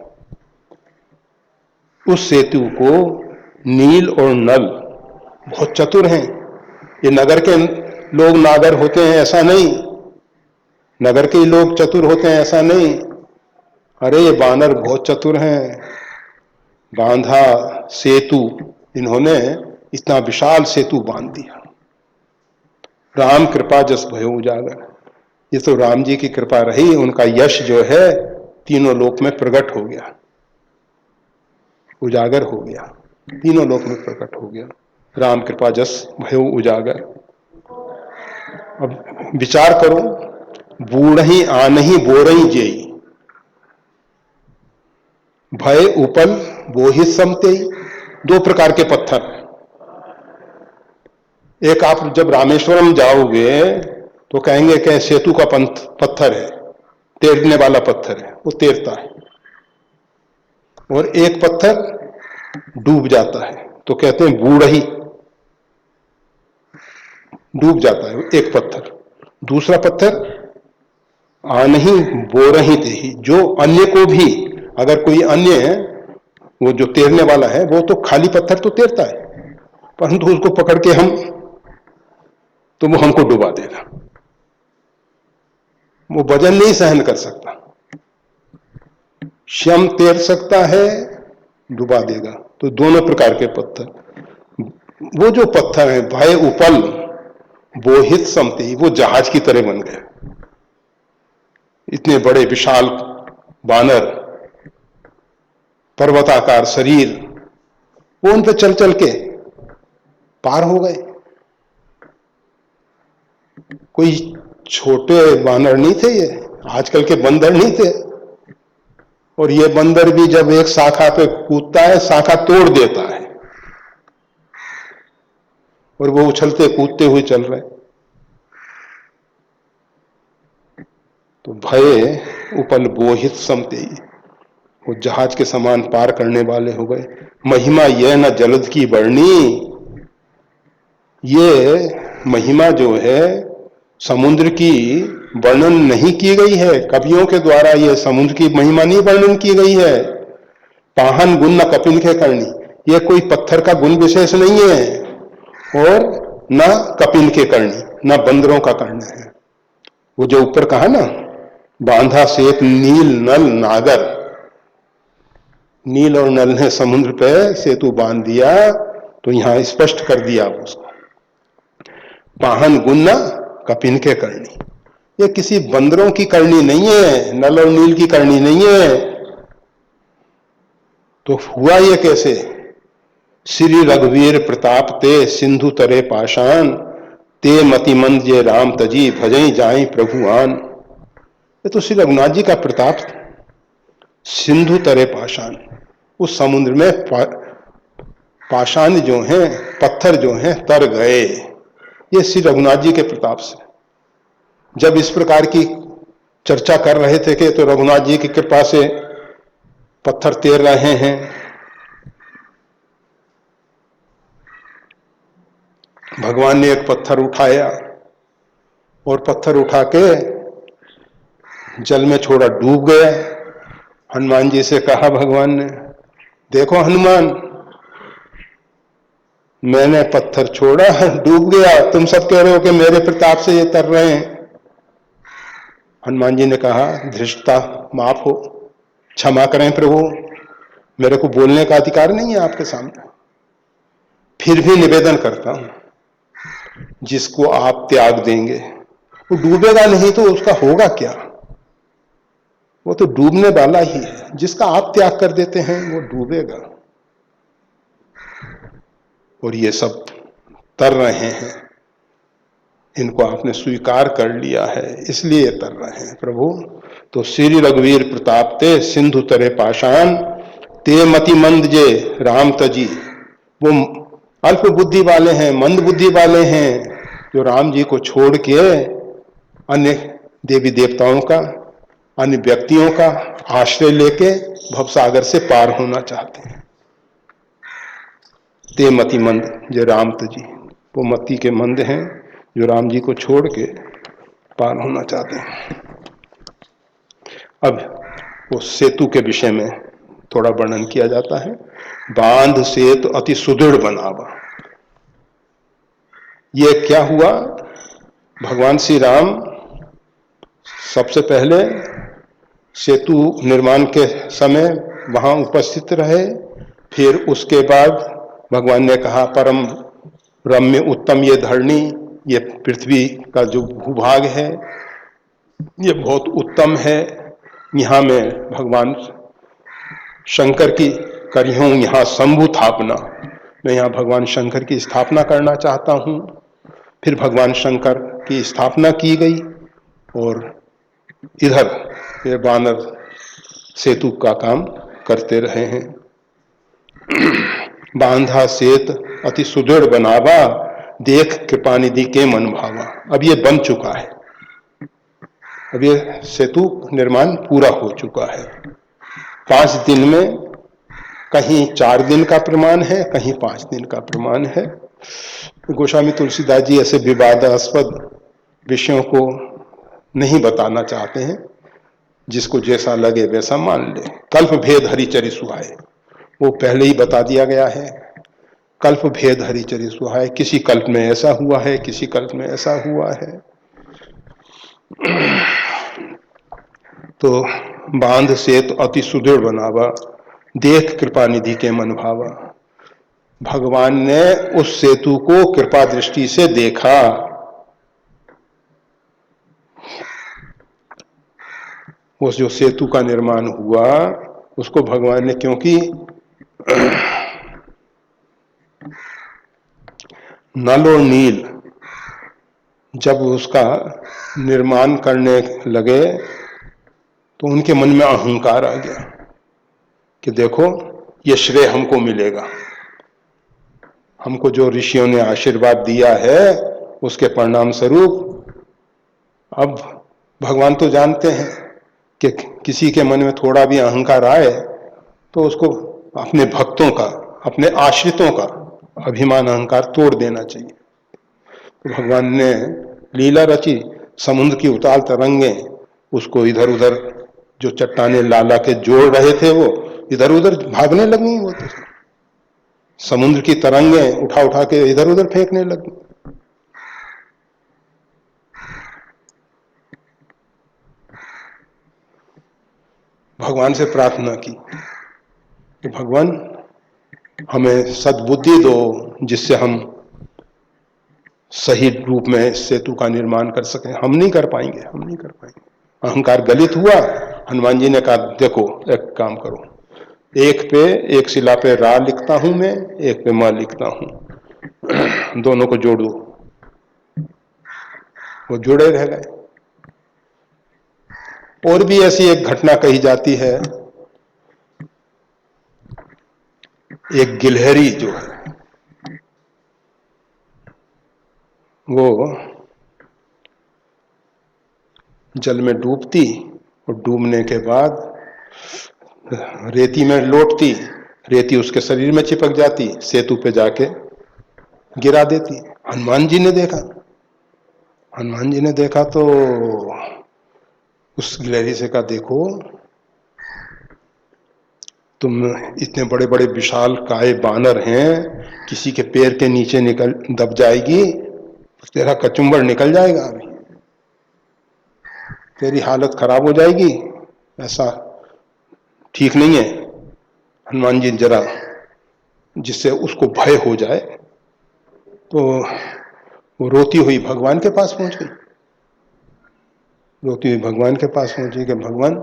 उस सेतु को नील और नल बहुत चतुर हैं। ये नगर के लोग नागर होते हैं ऐसा नहीं, नगर के ही लोग चतुर होते हैं ऐसा नहीं। अरे ये वानर बहुत चतुर हैं, बांधा सेतु, इन्होंने इतना विशाल सेतु बांध दिया। राम कृपा जस भयो उजागर, ये तो राम जी की कृपा रही, उनका यश जो है तीनों लोक में प्रकट हो गया, उजागर हो गया, तीनों लोक में प्रकट हो गया। राम कृपा जस भयो उजागर। अब विचार करो, बूढ़ही आनही बोरई जेई, भय उपल बोहि समते। दो प्रकार के पत्थर। एक, आप जब रामेश्वरम जाओगे तो कहेंगे कि सेतु का पत्थर है, तैरने वाला पत्थर है, वो तैरता है। और एक पत्थर डूब जाता है तो कहते हैं बूढ़ही, डूब जाता है एक पत्थर। दूसरा पत्थर आनही बोरही तेही, जो अन्य को भी, अगर कोई अन्य है वो जो तैरने वाला है वो तो खाली पत्थर तो तैरता है, परंतु उसको पकड़ के हम तो वो हमको डुबा देगा, वो वजन नहीं सहन कर सकता। श्यम तैर सकता है, डुबा देगा। तो दोनों प्रकार के पत्थर। वो जो पत्थर है भय उपल बोहित समते, वो जहाज की तरह बन गए। इतने बड़े विशाल वानर, पर्वताकार शरीर, वो उन पे चल चल के पार हो गए। कोई छोटे वानर नहीं थे ये, आजकल के बंदर नहीं थे। और ये बंदर भी जब एक शाखा पे कूदता है, शाखा तोड़ देता है, और वो उछलते कूदते हुए चल रहे। तो भय उपल बोहित समते, वो जहाज के समान पार करने वाले हो गए। महिमा यह न जलद की वर्णी, ये महिमा जो है समुद्र की वर्णन नहीं की गई है, कवियों के द्वारा ये समुद्र की महिमा नहीं वर्णन की गई है। पाहन गुण न कपिल के करनी, ये कोई पत्थर का गुण विशेष नहीं है, और न कपिल के करनी, न बंदरों का करना है। वो जो ऊपर कहा ना, बांधा सेत नील नल नागर, नील और नल ने समुद्र पे सेतु बांध दिया, तो यहां स्पष्ट कर दिया उसको। पाहन गुन्ना कपिन के करनी, ये किसी बंदरों की करनी नहीं है, नल और नील की करनी नहीं है। तो हुआ ये कैसे? श्री रघुवीर प्रताप ते सिंधु तरे पाषाण, ते मतिमंद जे राम तजी भजई जाई प्रभु आन। ये तो श्री रघुनाथ जी का प्रताप। सिंधु तरे पाषाण, उस समुद्र में पाषाण जो हैं, पत्थर जो हैं, तर गए। ये श्री रघुनाथ जी के प्रताप से। जब इस प्रकार की चर्चा कर रहे थे कि तो रघुनाथ जी की कृपा से पत्थर तैर रहे हैं, भगवान ने एक पत्थर उठाया और पत्थर उठा के जल में छोड़ा, डूब गया। हनुमान जी से कहा भगवान ने, देखो हनुमान, मैंने पत्थर छोड़ा, डूब गया, तुम सब कह रहे हो कि मेरे प्रताप से ये तर रहे हैं। हनुमान जी ने कहा, धृष्टता माफ हो, क्षमा करें प्रभु, मेरे को बोलने का अधिकार नहीं है आपके सामने। फिर भी निवेदन करता हूं, जिसको आप त्याग देंगे वो डूबेगा नहीं तो उसका होगा क्या? वो तो डूबने वाला ही है। जिसका आप त्याग कर देते हैं वो डूबेगा। और ये सब तर रहे हैं, इनको आपने स्वीकार कर लिया है, इसलिए तर रहे हैं प्रभु। तो श्री रघुवीर प्रताप ते सिंधु तरे पाषाण, ते मति मंद जे राम तजी। वो अल्प बुद्धि वाले हैं, मंद बुद्धि वाले हैं, जो राम जी को छोड़ के अन्य देवी देवताओं का, अन्य व्यक्तियों का आश्रय लेके भवसागर से पार होना चाहते हैं। ते मति मंद जे राम तजी, वो मति के मंद हैं जो राम जी को छोड़ के पार होना चाहते हैं। अब वो सेतु के विषय में थोड़ा वर्णन किया जाता है। बांध सेतु अति सुदृढ़ बनावा। ये क्या हुआ? भगवान श्री राम सबसे पहले सेतु निर्माण के समय वहां उपस्थित रहे, फिर उसके बाद भगवान ने कहा परम रम्य उत्तम ये धरणी, ये पृथ्वी का जो भूभाग है ये बहुत उत्तम है, यहाँ में भगवान शंकर की करी हूं यहाँ शंभु स्थापना, मैं यहाँ भगवान शंकर की स्थापना करना चाहता हूं। फिर भगवान शंकर की स्थापना की गई और इधर ये वानर सेतु का काम करते रहे हैं। बांधा सेत अति सुदृढ़ बनावा, देख कृपा निधि के मन भावा। अब ये बन चुका है, अब ये सेतु निर्माण पूरा हो चुका है। 5 दिन में, कहीं 4 दिन का प्रमाण है, कहीं 5 दिन का प्रमाण है। गोस्वामी तुलसीदास जी ऐसे विवादास्पद विषयों को नहीं बताना चाहते हैं, जिसको जैसा लगे वैसा मान ले। कल्प भेद हरिचरि सुहाए, वो पहले ही बता दिया गया है। कल्प भेद हरिचरि सुहाए, किसी कल्प में ऐसा हुआ है, किसी कल्प में ऐसा हुआ है। तो बांध सेत अति सुदृढ़ बनावा, देख कृपा निधि के मन भावा। भगवान ने उस सेतु को कृपा दृष्टि से देखा। उस जो सेतु का निर्माण हुआ उसको भगवान ने, क्योंकि नल और नील जब उसका निर्माण करने लगे तो उनके मन में अहंकार आ गया कि देखो ये श्रेय हमको मिलेगा, हमको जो ऋषियों ने आशीर्वाद दिया है उसके परिणाम स्वरूप। अब भगवान तो जानते हैं कि किसी के मन में थोड़ा भी अहंकार आए तो उसको अपने भक्तों का, अपने आश्रितों का अभिमान अहंकार तोड़ देना चाहिए। तो भगवान ने लीला रची, समुद्र की उताल तरंगे उसको इधर उधर, जो चट्टाने लाला के जोड़ रहे थे वो इधर उधर भागने लगी, वो तो समुद्र की तरंगे उठा उठा के इधर उधर फेंकने लगी। भगवान से प्रार्थना की कि भगवान हमें सद्बुद्धि दो जिससे हम सही रूप में सेतु का निर्माण कर सकें। हम नहीं कर पाएंगे, हम नहीं कर पाएंगे। अहंकार गलित हुआ। हनुमान जी ने कहा देखो एक काम करो, एक शिला पे रा लिखता हूं मैं, एक पे म लिखता हूं, दोनों को जोड़ दो। वो जुड़े रह गए। और भी ऐसी एक घटना कही जाती है, एक गिलहरी जो है वो जल में डूबती और डूबने के बाद रेती में लौटती, रेती उसके शरीर में चिपक जाती, सेतु पे जाके गिरा देती। हनुमान जी ने देखा, हनुमान जी ने देखा तो उस गिलहरी से कहा देखो तुम इतने बड़े बड़े विशाल काय बानर हैं, किसी के पैर के नीचे निकल दब जाएगी, तेरा कचुम्बर निकल जाएगा, अभी तेरी हालत खराब हो जाएगी, ऐसा ठीक नहीं है। हनुमान जी जरा जिससे उसको भय हो जाए तो वो रोती हुई भगवान के पास पहुंच गई, रोती हुई भगवान के पास पहुंची कि भगवान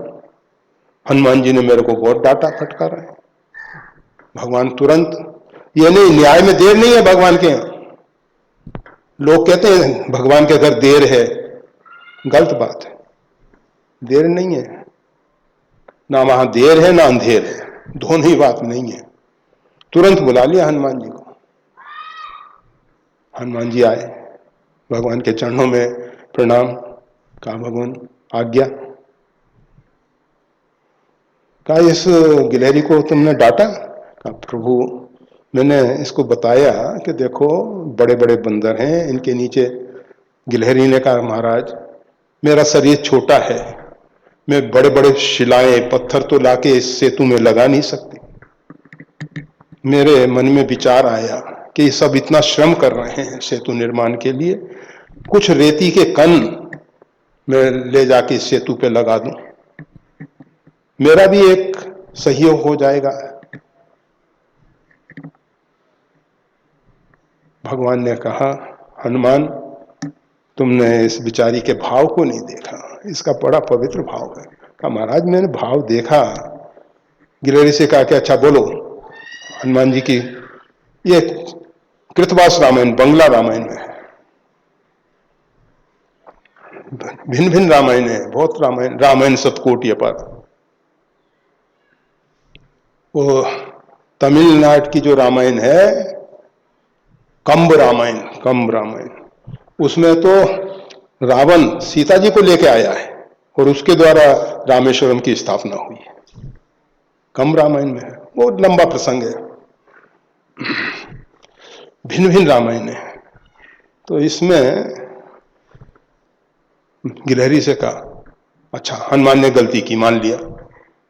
हनुमान जी ने मेरे को बहुत डांटा फटकारा है। भगवान तुरंत, ये नहीं, न्याय में देर नहीं है भगवान के यहां। लोग कहते हैं भगवान के घर देर है, गलत बात है, देर नहीं है। ना वहां देर है ना अंधेर है, दोनों ही बात नहीं है। तुरंत बुला लिया हनुमान जी को। हनुमान जी आए, भगवान के चरणों में प्रणाम, कहा भगवान आज्ञा। कहा इस गिलहरी को तुमने डांटा? कहा प्रभु मैंने इसको बताया कि देखो बड़े बड़े बंदर हैं, इनके नीचे। गिलहरी ने कहा महाराज मेरा शरीर छोटा है, मैं बड़े बड़े शिलाएं पत्थर तो लाके इस सेतु में लगा नहीं सकती। मेरे मन में विचार आया कि ये सब इतना श्रम कर रहे हैं सेतु निर्माण के लिए, कुछ रेती के कण मैं ले जाके इस सेतु पे लगा दूं, मेरा भी एक सहयोग हो जाएगा। भगवान ने कहा, हनुमान तुमने इस बिचारी के भाव को नहीं देखा, इसका बड़ा पवित्र भाव है। कहा महाराज मैंने भाव देखा। गिलहरी से कहा कि अच्छा बोलो। हनुमान जी की ये कृतवास रामायण, बंगला रामायण में है, भिन्न भिन्न रामायण है, बहुत रामायण, रामायण सतकोटि अपार। वो तमिलनाडु की जो रामायण है, कंब रामायण, उसमें तो रावण सीता जी को लेके आया है और उसके द्वारा रामेश्वरम की स्थापना हुई है। कंब रामायण में है, वो लंबा प्रसंग है, भिन्न भिन्न रामायण है। तो इसमें गिलहरी से कहा, अच्छा हनुमान ने गलती की, मान लिया,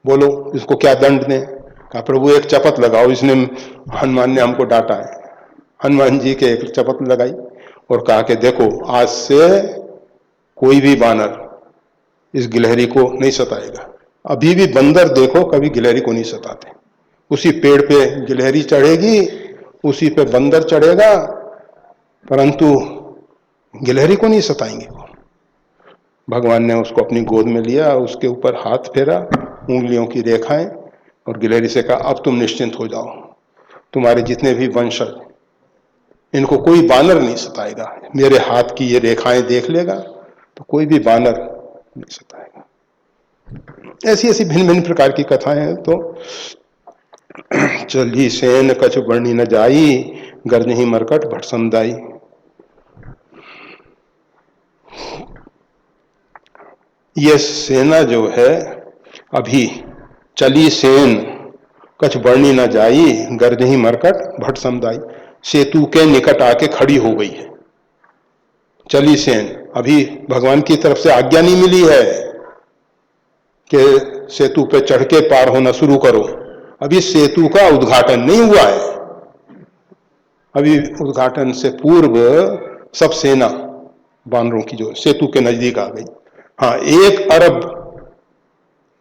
बोलो इसको क्या दंड दें। कहा प्रभु एक चपत लगाओ, इसने, हनुमान ने हमको डांटा है। हनुमान जी के एक चपत लगाई और कहा कि देखो आज से कोई भी बानर इस गिलहरी को नहीं सताएगा। अभी भी बंदर देखो कभी गिलहरी को नहीं सताते, उसी पेड़ पे गिलहरी चढ़ेगी, उसी पे बंदर चढ़ेगा, परंतु गिलहरी को नहीं सताएंगे। भगवान ने उसको अपनी गोद में लिया, उसके ऊपर हाथ फेरा, उंगलियों की रेखाएं, और गिलहरी से कहा अब तुम निश्चिंत हो जाओ, तुम्हारे जितने भी वंशज, इनको कोई बानर नहीं सताएगा, मेरे हाथ की ये रेखाएं देख लेगा तो कोई भी बानर नहीं सताएगा। ऐसी ऐसी भिन्न भिन्न प्रकार की कथाएं हैं। तो चली सेन कछु बरनी न जाई, गर्जहि मरकट भट समुदाई। ये सेना जो है, अभी चली सेन कछ बरनी न जाई, गर्जहि मरकट भट समुदाई, सेतु के निकट आके खड़ी हो गई है। चली सेन, अभी भगवान की तरफ से आज्ञा नहीं मिली है कि सेतु पे चढ़ के पार होना शुरू करो, अभी सेतु का उद्घाटन नहीं हुआ है। अभी उद्घाटन से पूर्व सब सेना बानरों की जो सेतु के नजदीक आ गई। हाँ, 1 अरब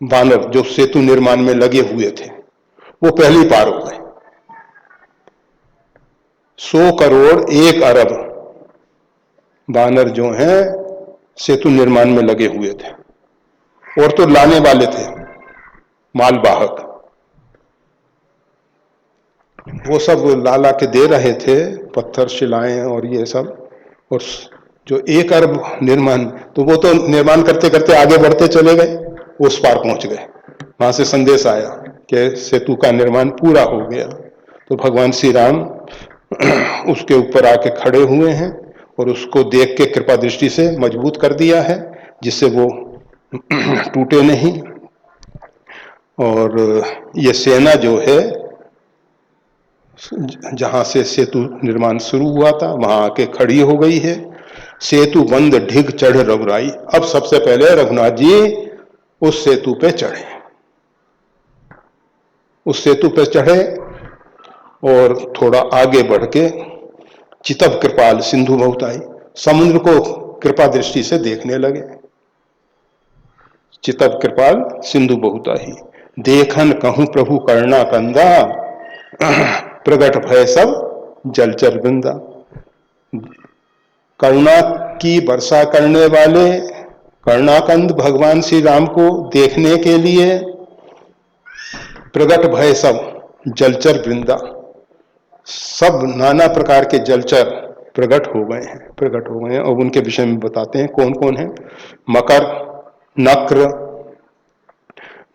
बानर जो सेतु निर्माण में लगे हुए थे वो पहले ही पार हो गए। 100 करोड़ 1 अरब बानर जो हैं सेतु निर्माण में लगे हुए थे, और तो लाने वाले थे मालवाहक, वो सब ला के दे रहे थे, पत्थर शिलाएं और ये सब। और जो 1 अरब निर्माण, तो वो तो निर्माण करते करते आगे बढ़ते चले गए, उस पार पहुंच गए। वहां से संदेश आया कि सेतु का निर्माण पूरा हो गया। तो भगवान श्री राम उसके ऊपर आके खड़े हुए हैं और उसको देख के कृपा दृष्टि से मजबूत कर दिया है, जिससे वो टूटे नहीं। और ये सेना जो है, जहां से सेतु निर्माण शुरू हुआ था वहां आके खड़ी हो गई है। सेतु बंद ढिग चढ़ रघुराई, अब सबसे पहले रघुनाथ जी उस सेतु पे चढ़े, उस सेतु पे चढ़े और थोड़ा आगे बढ़ के चितव कृपाल सिंधु बहुताई, समुद्र को कृपा दृष्टि से देखने लगे। चितव कृपाल सिंधु बहुताई, देखन कहूं प्रभु करुणा कंदा, प्रगट भय सब जलचर वृंदा। करुणा की वर्षा करने वाले करुणाकंद भगवान श्री राम को देखने के लिए प्रगट भय सब जलचर वृंदा, सब नाना प्रकार के जलचर प्रकट हो गए हैं। और उनके विषय में बताते हैं कौन कौन है। मकर, नक्र,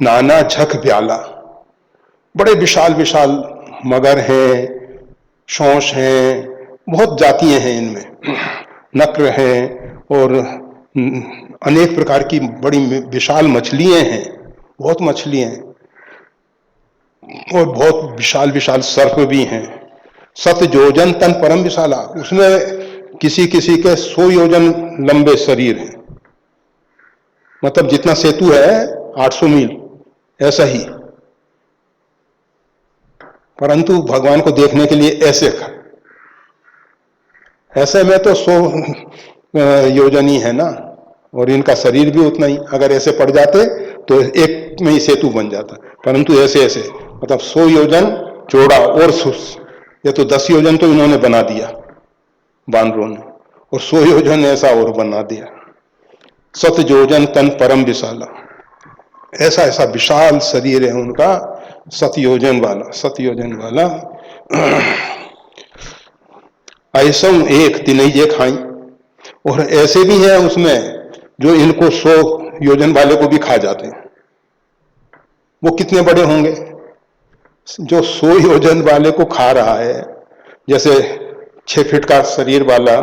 नाना झक ब्याला, बड़े विशाल विशाल मगर हैं, शौंश हैं, बहुत जातियां हैं इनमें। नक्र हैं और अनेक प्रकार की बड़ी विशाल मछलियां हैं, बहुत मछलियां हैं, और बहुत विशाल विशाल सर्प भी हैं। 7 योजन तन परम विशाला, उसमें किसी किसी के 100 योजन लंबे शरीर हैं, मतलब जितना सेतु है 800 मील ऐसा ही, परंतु भगवान को देखने के लिए ऐसे में तो 100 योजन ही है ना, और इनका शरीर भी उतना ही, अगर ऐसे पड़ जाते तो एक में ही सेतु बन जाता, परंतु ऐसे ऐसे मतलब 100 योजन चौड़ा और ये तो 10 योजन तो इन्होंने बना दिया बानरों ने, और 100 योजन ऐसा और बना दिया। 7 योजन तन परम विशाला, ऐसा ऐसा विशाल शरीर है उनका, 7 योजन वाला, 7 योजन वाला। ऐसा एक तिनई जे खाई, और ऐसे भी है उसमें जो इनको 100 योजन वाले को भी खा जाते हैं। वो कितने बड़े होंगे? जो 100 योजन वाले को खा रहा है, जैसे 6 फीट का शरीर वाला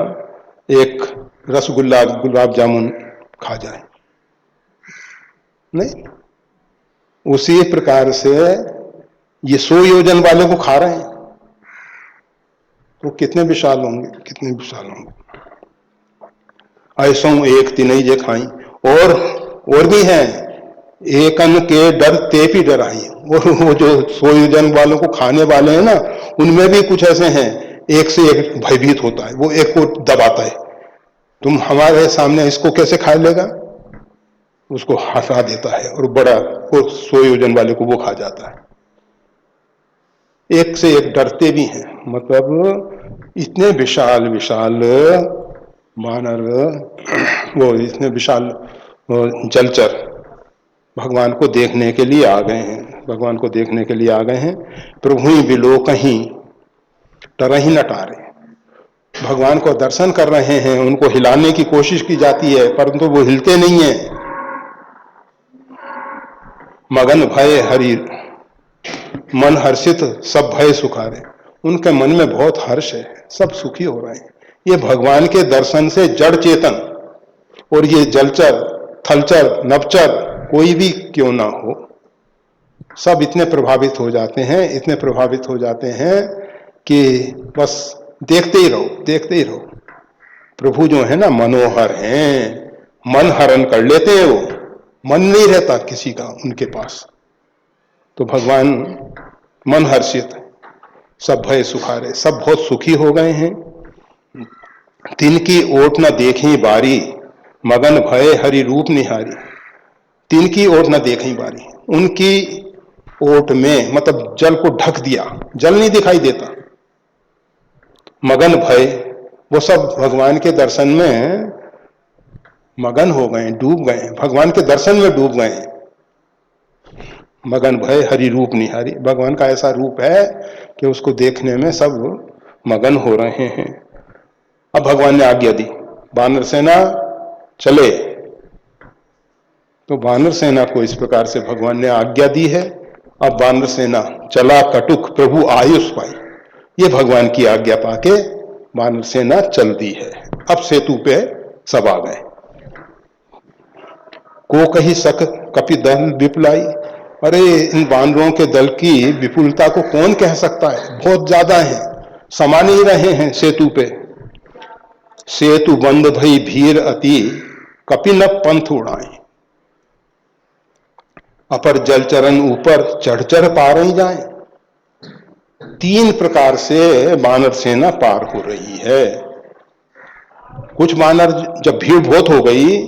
एक रसगुल्ला गुलाब जामुन खा जाए, नहीं, उसी प्रकार से ये 100 योजन वाले को खा रहे हैं, तो कितने विशाल होंगे, कितने विशाल होंगे। ऐसा एक तिनई जे खाई, और भी हैं, एकन के डर ते भी डराई, और वो जो 100 योजन वालों को खाने वाले हैं ना, उनमें भी कुछ ऐसे हैं, एक से एक भयभीत होता है, वो एक को दबाता है, तुम हमारे सामने इसको कैसे खा लेगा, उसको हटा देता है, और बड़ा वो 100 योजन वाले को वो खा जाता है। एक से एक डरते भी हैं, मतलब इतने विशाल विशाल वानर, वो इतने विशाल जलचर भगवान को देखने के लिए आ गए हैं, भगवान को देखने के लिए आ गए हैं। प्रभु ही बिलो कहीं टरही न टारे, भगवान को दर्शन कर रहे हैं, उनको हिलाने की कोशिश की जाती है, परंतु वो हिलते नहीं है। मगन भय हरि मन हर्षित सब भय सुखारे, उनके मन में बहुत हर्ष है, सब सुखी हो रहे हैं। ये भगवान के दर्शन से जड़ चेतन और ये जलचर थलचर नवचर कोई भी क्यों ना हो, सब इतने प्रभावित हो जाते हैं, इतने प्रभावित हो जाते हैं कि बस देखते ही रहो, देखते ही रहो। प्रभु जो है ना मनोहर हैं, मन हरण कर लेते हैं, वो मन नहीं रहता किसी का उनके पास। तो भगवान मन हर्षित, सब भय सुखारे, सब बहुत सुखी हो गए हैं। तिनकी ओट न देखी बारी, मगन भय हरि रूप निहारी। तिनकी ओट न देखी बारी, उनकी ओट में मतलब जल को ढक दिया, जल नहीं दिखाई देता। मगन भय, वो सब भगवान के दर्शन में मगन हो गए, डूब गए, भगवान के दर्शन में डूब गए। मगन भय हरि रूप निहारी, भगवान का ऐसा रूप है कि उसको देखने में सब मगन हो रहे हैं। अब भगवान ने आज्ञा दी, वानर सेना चले। तो वानर सेना को इस प्रकार से भगवान ने आज्ञा दी है। अब वानर सेना चला कटुक प्रभु आयुष पाई, ये भगवान की आज्ञा पाके वानर सेना चल दी है। अब सेतु पे सब आ गए। को कही सक कपि दल विपुलाई, अरे इन वानरों के दल की विपुलता को कौन कह सकता है, बहुत ज्यादा है, समा नहीं रहे हैं सेतु पे। सेतु बंद भई भीर अति, कपि न पंथ उड़ाए, अपर जलचरण ऊपर चढ़ चढ़ पार ही जाए। 3 प्रकार से वानर सेना पार हो रही है। कुछ वानर जब भीड़ बहुत हो गई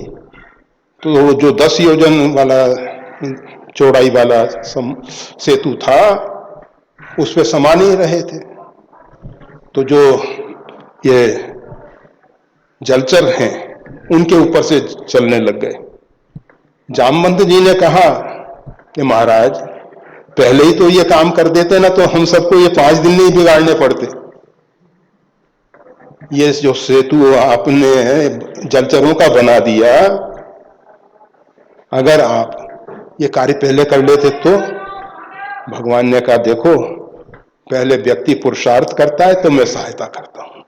तो जो 10 योजन वाला चौड़ाई वाला सेतु था उस पे समा नहीं रहे थे, तो जो ये जलचर हैं उनके ऊपर से चलने लग गए। जामवंत जी ने कहा कि महाराज पहले ही तो ये काम कर देते ना, तो हम सबको ये 5 दिन नहीं बिगाड़ने पड़ते। ये जो सेतु आपने जलचरों का बना दिया, अगर आप ये कार्य पहले कर लेते तो। भगवान ने कहा देखो, पहले व्यक्ति पुरुषार्थ करता है तो मैं सहायता करता हूं।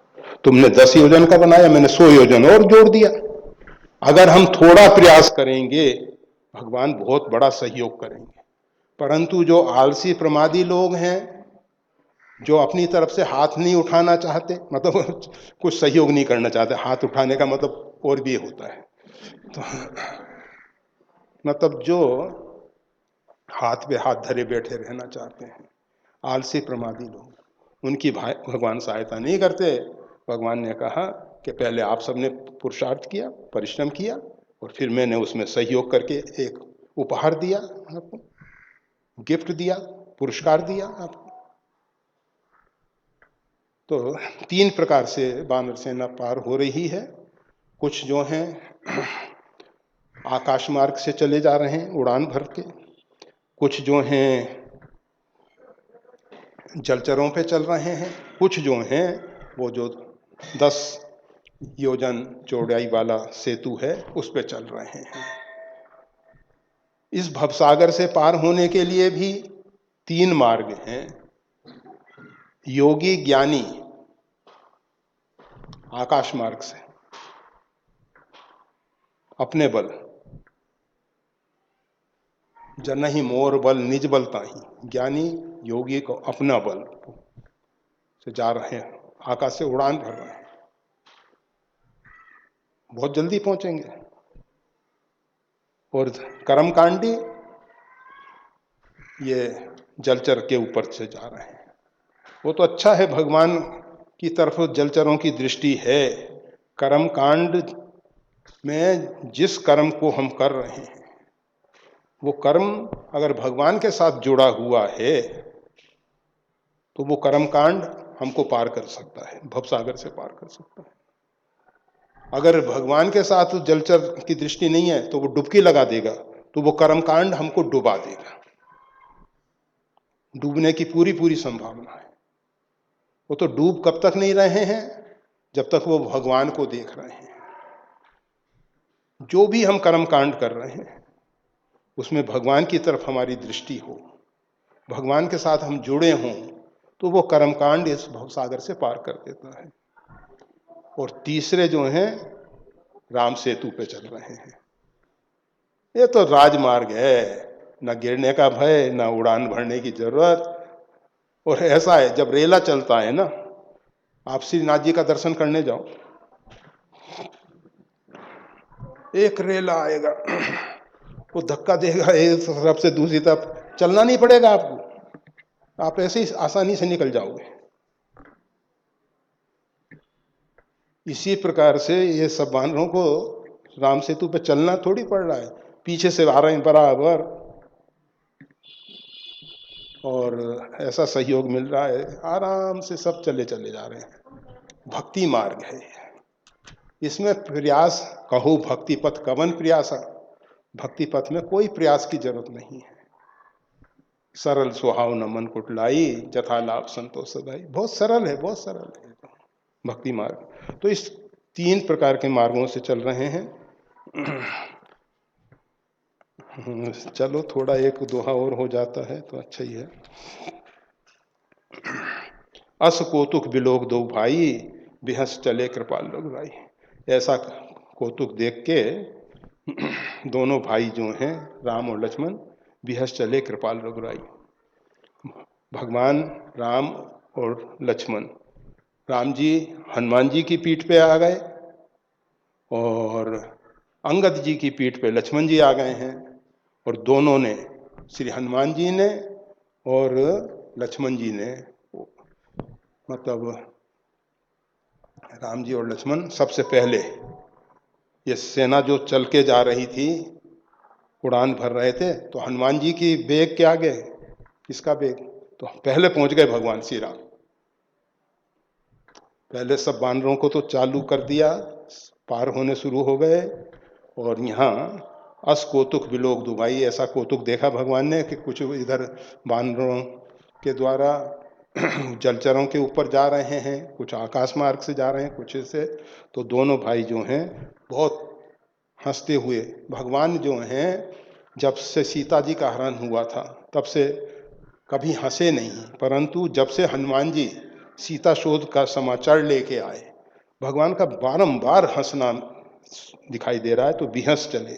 तुमने 10 योजन का बनाया, मैंने 100 योजन और जोड़ दिया। अगर हम थोड़ा प्रयास करेंगे भगवान बहुत बड़ा सहयोग करेंगे। परंतु जो आलसी प्रमादी लोग हैं, जो अपनी तरफ से हाथ नहीं उठाना चाहते, मतलब कुछ सहयोग नहीं करना चाहते, हाथ उठाने का मतलब और भी होता है, तो मतलब जो हाथ पे हाथ धरे बैठे रहना चाहते हैं, आलसी प्रमादी लोग, उनकी भगवान सहायता नहीं करते। भगवान ने कहा कि पहले आप सबने पुरुषार्थ किया, परिश्रम किया, और फिर मैंने उसमें सहयोग करके एक उपहार दिया आपको, गिफ्ट दिया, पुरस्कार दिया आपको। तो 3 प्रकार से वानर सेना पार हो रही है। कुछ जो हैं आकाश मार्ग से चले जा रहे हैं उड़ान भर के, कुछ जो हैं जलचरों पे चल रहे हैं, कुछ जो हैं वो जो 10 योजन चौड़ाई वाला सेतु है उस पे चल रहे हैं। इस भवसागर से पार होने के लिए भी 3 मार्ग हैं। योगी ज्ञानी आकाश मार्ग से अपने बल, जनहि मोर बल निज बल ताहि, ज्ञानी योगी को अपना बल से जा रहे हैं, आकाश से उड़ान भर रहे हैं, बहुत जल्दी पहुंचेंगे। और कर्मकांडी ये जलचर के ऊपर से जा रहे हैं। वो तो अच्छा है, भगवान की तरफ जलचरों की दृष्टि है। कर्मकांड में जिस कर्म को हम कर रहे हैं वो कर्म अगर भगवान के साथ जुड़ा हुआ है तो वो कर्मकांड हमको पार कर सकता है, भवसागर से पार कर सकता है। अगर भगवान के साथ जलचर की दृष्टि नहीं है तो वो डुबकी लगा देगा, तो वो कर्मकांड हमको डुबा देगा, डूबने की पूरी पूरी संभावना है। वो तो डूब कब तक नहीं रहे हैं, जब तक वो भगवान को देख रहे हैं। जो भी हम कर्मकांड कर रहे हैं उसमें भगवान की तरफ हमारी दृष्टि हो, भगवान के साथ हम जुड़े हों, तो वो कर्मकांड इस भवसागर से पार कर देता है। और तीसरे जो हैं राम सेतु पे चल रहे हैं। ये तो राजमार्ग है, न गिरने का भय, न उड़ान भरने की जरूरत। और ऐसा है, जब रेला चलता है ना, आप श्रीनाथ जी का दर्शन करने जाओ, एक रेला आएगा, वो धक्का देगा एक तरफ से दूसरी तरफ, चलना नहीं पड़ेगा आपको, आप ऐसे ही आसानी से निकल जाओगे। इसी प्रकार से ये सब वानरों को राम सेतु पे चलना थोड़ी पड़ रहा है, पीछे से आ रहे हैं बराबर, और ऐसा सहयोग मिल रहा है, आराम से सब चले चले जा रहे हैं। भक्ति मार्ग है, इसमें प्रयास कहो भक्ति पथ कवन प्रयासा, भक्ति पथ में कोई प्रयास की जरूरत नहीं है। सरल सुहाव न मन कुटलाई, जथा लाभ संतोष सदाई। बहुत सरल है, बहुत सरल है भक्ति मार्ग। तो इस 3 प्रकार के मार्गों से चल रहे हैं। चलो थोड़ा एक दोहा और हो जाता है तो अच्छा ही है। अस कौतुक बिलोक दो भाई, बिहस चले कृपाल रघुराई। ऐसा कौतुक देख के दोनों भाई जो हैं राम और लक्ष्मण बिहस चले कृपाल रघुराई। भगवान राम और लक्ष्मण, राम जी हनुमान जी की पीठ पे आ गए और अंगद जी की पीठ पे लक्ष्मण जी आ गए हैं, और दोनों ने, श्री हनुमान जी ने और लक्ष्मण जी ने, मतलब राम जी और लक्ष्मण सबसे पहले, ये सेना जो चल के जा रही थी, उड़ान भर रहे थे, तो हनुमान जी की बेग के आगे किसका बेग, तो पहले पहुंच गए भगवान श्री राम। पहले सब वानरों को तो चालू कर दिया, पार होने शुरू हो गए। और यहाँ अस कौतुक बिलोक दो भाई, ऐसा कौतुक देखा भगवान ने कि कुछ इधर वानरों के द्वारा जलचरों के ऊपर जा रहे हैं, कुछ आकाश मार्ग से जा रहे हैं, कुछ से, तो दोनों भाई जो हैं बहुत हंसते हुए, भगवान जो हैं जब से सीता जी का हरण हुआ था तब से कभी हंसे नहीं, परंतु जब से हनुमान जी सीता शोध का समाचार लेके आए, भगवान का बारंबार हंसना दिखाई दे रहा है। तो बिहस चले,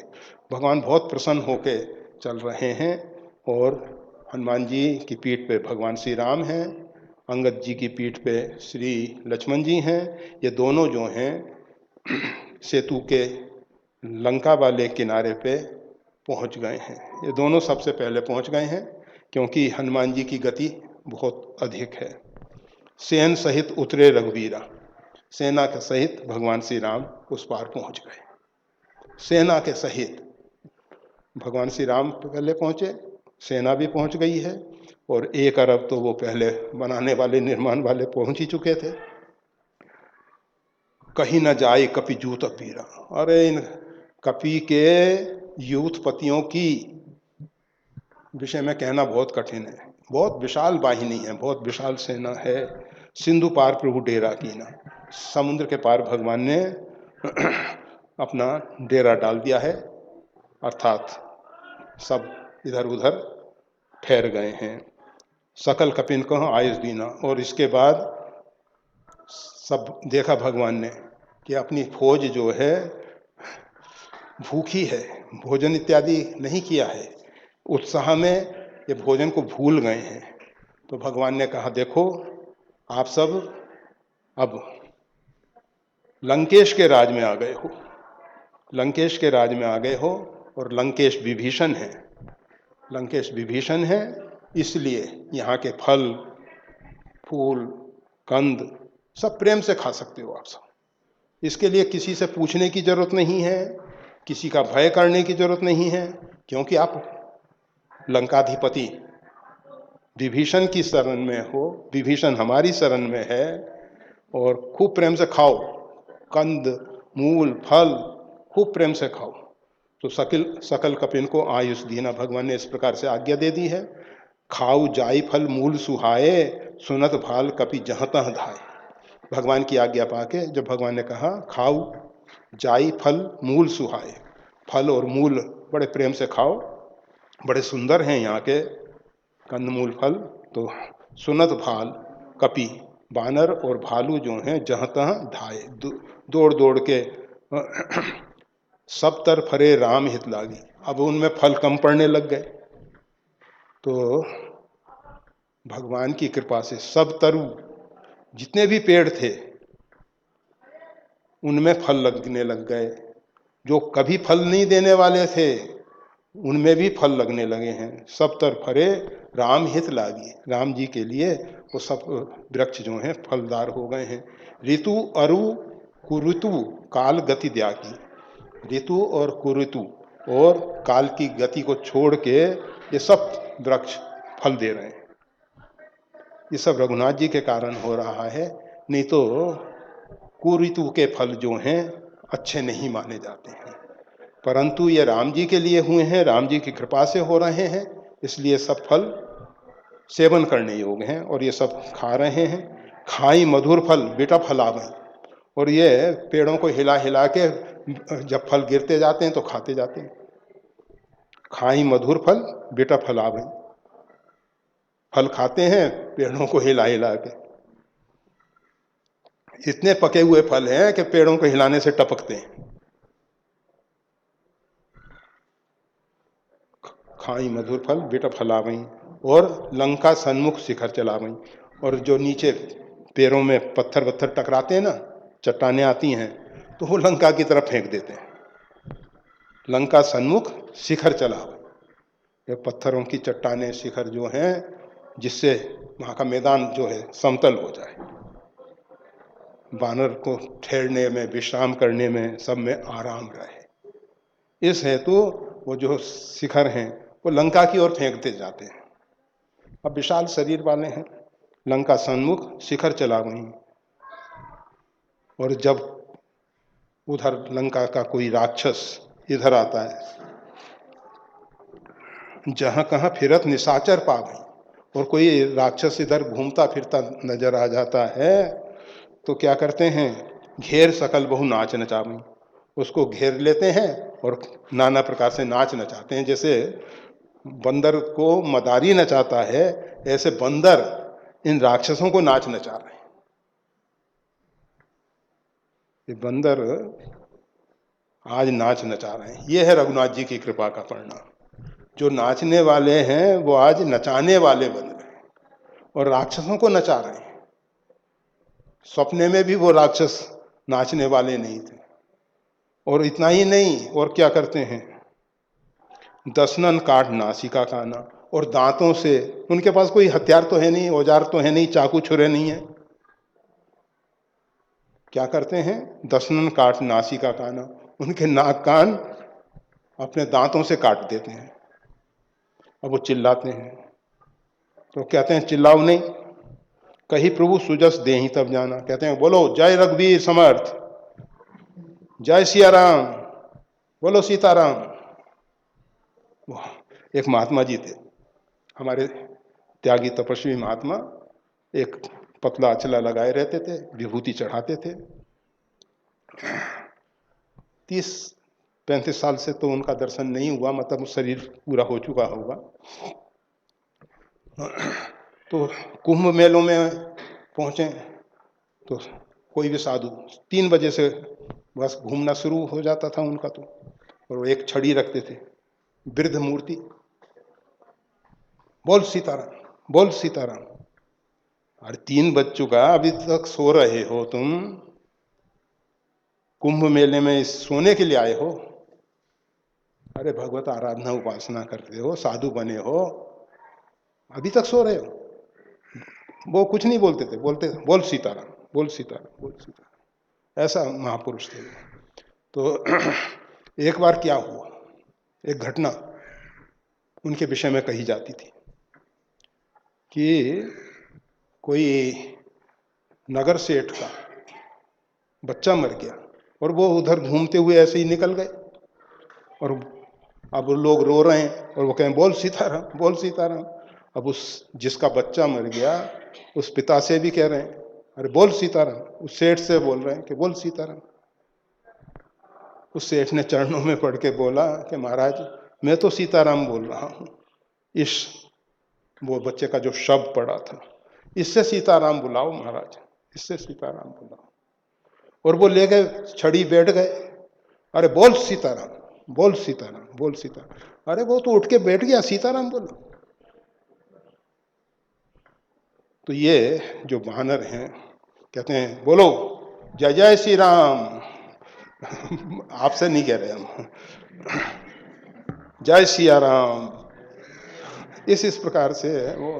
भगवान बहुत प्रसन्न होके चल रहे हैं। और हनुमान जी की पीठ पे भगवान श्री राम हैं, अंगद जी की पीठ पे श्री लक्ष्मण जी हैं। ये दोनों जो हैं सेतु के लंका वाले किनारे पे पहुंच गए हैं। ये दोनों सबसे पहले पहुंच गए हैं, क्योंकि हनुमान जी की गति बहुत अधिक है। सेन सहित उतरे रघुवीरा, सेना के सहित भगवान श्री राम उस पार पहुंच गए। सेना के सहित। भगवान श्री राम पहले पहुंचे, सेना भी पहुंच गई है, और 1 अरब तो वो पहले बनाने वाले, निर्माण वाले पहुंच ही चुके थे। कहीं न जाए कपि जूत पीरा। अरे इन कपि के यूथपतियों की विषय में कहना बहुत कठिन है। बहुत विशाल वाहिनी है, बहुत विशाल सेना है। सिंधु पार प्रभु डेरा कीना, समुद्र के पार भगवान ने अपना डेरा डाल दिया है, अर्थात सब इधर उधर ठहर गए हैं। सकल कपिन को आयुष दीना। और इसके बाद सब देखा भगवान ने कि अपनी फौज जो है भूखी है, भोजन इत्यादि नहीं किया है, उत्साह में ये भोजन को भूल गए हैं। तो भगवान ने कहा, देखो आप सब अब लंकेश के राज में आ गए हो, लंकेश के राज में आ गए हो, और लंकेश विभीषण है, लंकेश विभीषण है, इसलिए यहाँ के फल फूल कंद सब प्रेम से खा सकते हो आप सब। इसके लिए किसी से पूछने की जरूरत नहीं है, किसी का भय करने की जरूरत नहीं है, क्योंकि आप लंकाधिपति विभीषण की शरण में हो, विभीषण हमारी शरण में है, और खूब प्रेम से खाओ, कंद मूल फल खूब प्रेम से खाओ। तो सकल कपिन को आयुष दीना, भगवान ने इस प्रकार से आज्ञा दे दी है। खाऊ जाई फल मूल सुहाए, सुनत भाल कपि जहाँ तहाँ धाए। भगवान की आज्ञा पाके जब भगवान ने कहा खाऊ जाई फल मूल सुहाए, फल और मूल बड़े प्रेम से खाओ, बड़े सुंदर हैं यहाँ के कंदमूल फल। तो सुनत भाल कपि, बानर और भालू जो हैं जहाँ तहाँ धाए, दौड़ दौड़ के सब तर फरे राम हित लागी। अब उनमें फल कम पड़ने लग गए, तो भगवान की कृपा से सब तरु जितने भी पेड़ थे उनमें फल लगने लग गए। जो कभी फल नहीं देने वाले थे उनमें भी फल लगने लगे हैं। सब तर फरे राम हित लागी, राम जी के लिए वो सब वृक्ष जो हैं फलदार हो गए हैं। ऋतु अरु कुऋतु काल गति त्यागी, ऋतु और कुऋतु और काल की गति को छोड़ के ये सब वृक्ष फल दे रहे हैं। ये सब रघुनाथ जी के कारण हो रहा है, नहीं तो कुऋतु के फल जो हैं अच्छे नहीं माने जाते हैं, परंतु ये राम जी के लिए हुए हैं, राम जी की कृपा से हो रहे हैं, इसलिए सब फल सेवन करने योग्य हैं और ये सब खा रहे हैं। खाई मधुर फल बेटा फलावई, और ये पेड़ों को हिला हिला के जब फल गिरते जाते हैं तो खाते जाते हैं। खाई मधुर फल बेटा फलावई, फल खाते हैं पेड़ों को हिला हिला के। इतने पके हुए फल हैं कि पेड़ों को हिलाने से टपकते हैं। खाई मधुर फल बेटा फलावई, और लंका सन्मुख शिखर चलावई। और जो नीचे पैरों में पत्थर वत्थर टकराते हैं ना, चट्टानें आती हैं, तो वो लंका की तरफ फेंक देते हैं। लंका सन्मुख शिखर चलावई, ये पत्थरों की चट्टानें शिखर जो हैं, जिससे वहाँ का मैदान जो है समतल हो जाए, बानर को ठहरने में विश्राम करने में सब में आराम रहे। इस हेतु वो जो शिखर हैं वो लंका की ओर फेंकते जाते हैं। अब विशाल शरीर वाले हैं, लंका सन्मुख शिखर चला गई। और जब उधर लंका का कोई राक्षस इधर आता है, जहां कहां फिरत निशाचर पा गई, और कोई राक्षस इधर घूमता फिरता नजर आ जाता है तो क्या करते हैं, घेर सकल बहु नाच नचावई, उसको घेर लेते हैं और नाना प्रकार से नाच नचाते हैं। जैसे बंदर को मदारी नचाता है, ऐसे बंदर इन राक्षसों को नाच नचा रहे हैं। ये बंदर आज नाच नचा रहे हैं। ये है रघुनाथ जी की कृपा का परिणाम। जो नाचने वाले हैं वो आज नचाने वाले बन गए और राक्षसों को नचा रहे हैं। सपने में भी वो राक्षस नाचने वाले नहीं थे। और इतना ही नहीं, और क्या करते हैं, दसनन काट नासिका काना, और दांतों से, उनके पास कोई हथियार तो है नहीं, औजार तो है नहीं, चाकू छुरे नहीं है, क्या करते हैं, दसनन काट नासिका काना, उनके नाक कान अपने दांतों से काट देते हैं। अब वो चिल्लाते हैं तो कहते हैं चिल्लाओ नहीं, कहीं प्रभु सुजस दे ही तब जाना। कहते हैं बोलो जय रघुवीर समर्थ, जय सिया राम, बोलो सीताराम। वो एक महात्मा जी थे हमारे, त्यागी तपस्वी महात्मा, एक पतला अचला लगाए रहते थे, विभूति चढ़ाते थे। 30-35 साल से तो उनका दर्शन नहीं हुआ, मतलब शरीर पूरा हो चुका होगा। तो कुंभ मेलों में पहुंचे तो कोई भी साधु 3 बजे से बस घूमना शुरू हो जाता था उनका तो, और वो एक छड़ी रखते थे, वृद्ध मूर्ति, बोल सीताराम, बोल सीताराम। अरे 3 बज चुका, अभी तक सो रहे हो तुम? कुंभ मेले में सोने के लिए आए हो? अरे भगवत आराधना उपासना करते हो, साधु बने हो, अभी तक सो रहे हो? वो कुछ नहीं बोलते थे, बोलते बोल सीताराम, बोल सीताराम, बोल सीताराम। ऐसा महापुरुष थे। तो एक बार क्या हुआ, एक घटना उनके विषय में कही जाती थी कि कोई नगर सेठ का बच्चा मर गया और वो उधर घूमते हुए ऐसे ही निकल गए, और अब लोग रो रहे हैं और वो कहें बोल सीताराम, बोल सीताराम। अब उस जिसका बच्चा मर गया उस पिता से भी कह रहे हैं अरे बोल सीताराम, उस सेठ से बोल रहे हैं कि बोल सीताराम। उस सेठ ने चरणों में पड़ के बोला कि महाराज मैं तो सीताराम बोल रहा हूं, इस वो बच्चे का जो शव पड़ा था इससे सीताराम बुलाओ महाराज, इससे सीताराम बुलाओ। और वो ले गए छड़ी, बैठ गए, अरे बोल सीताराम, बोल सीताराम, बोल सीताराम। अरे वो तो उठ के बैठ गया, सीताराम बोलो। तो ये जो वानर हैं कहते हैं बोलो जय जय श्री राम। आपसे नहीं कह रहे हम, जय सिया राम। इस प्रकार से वो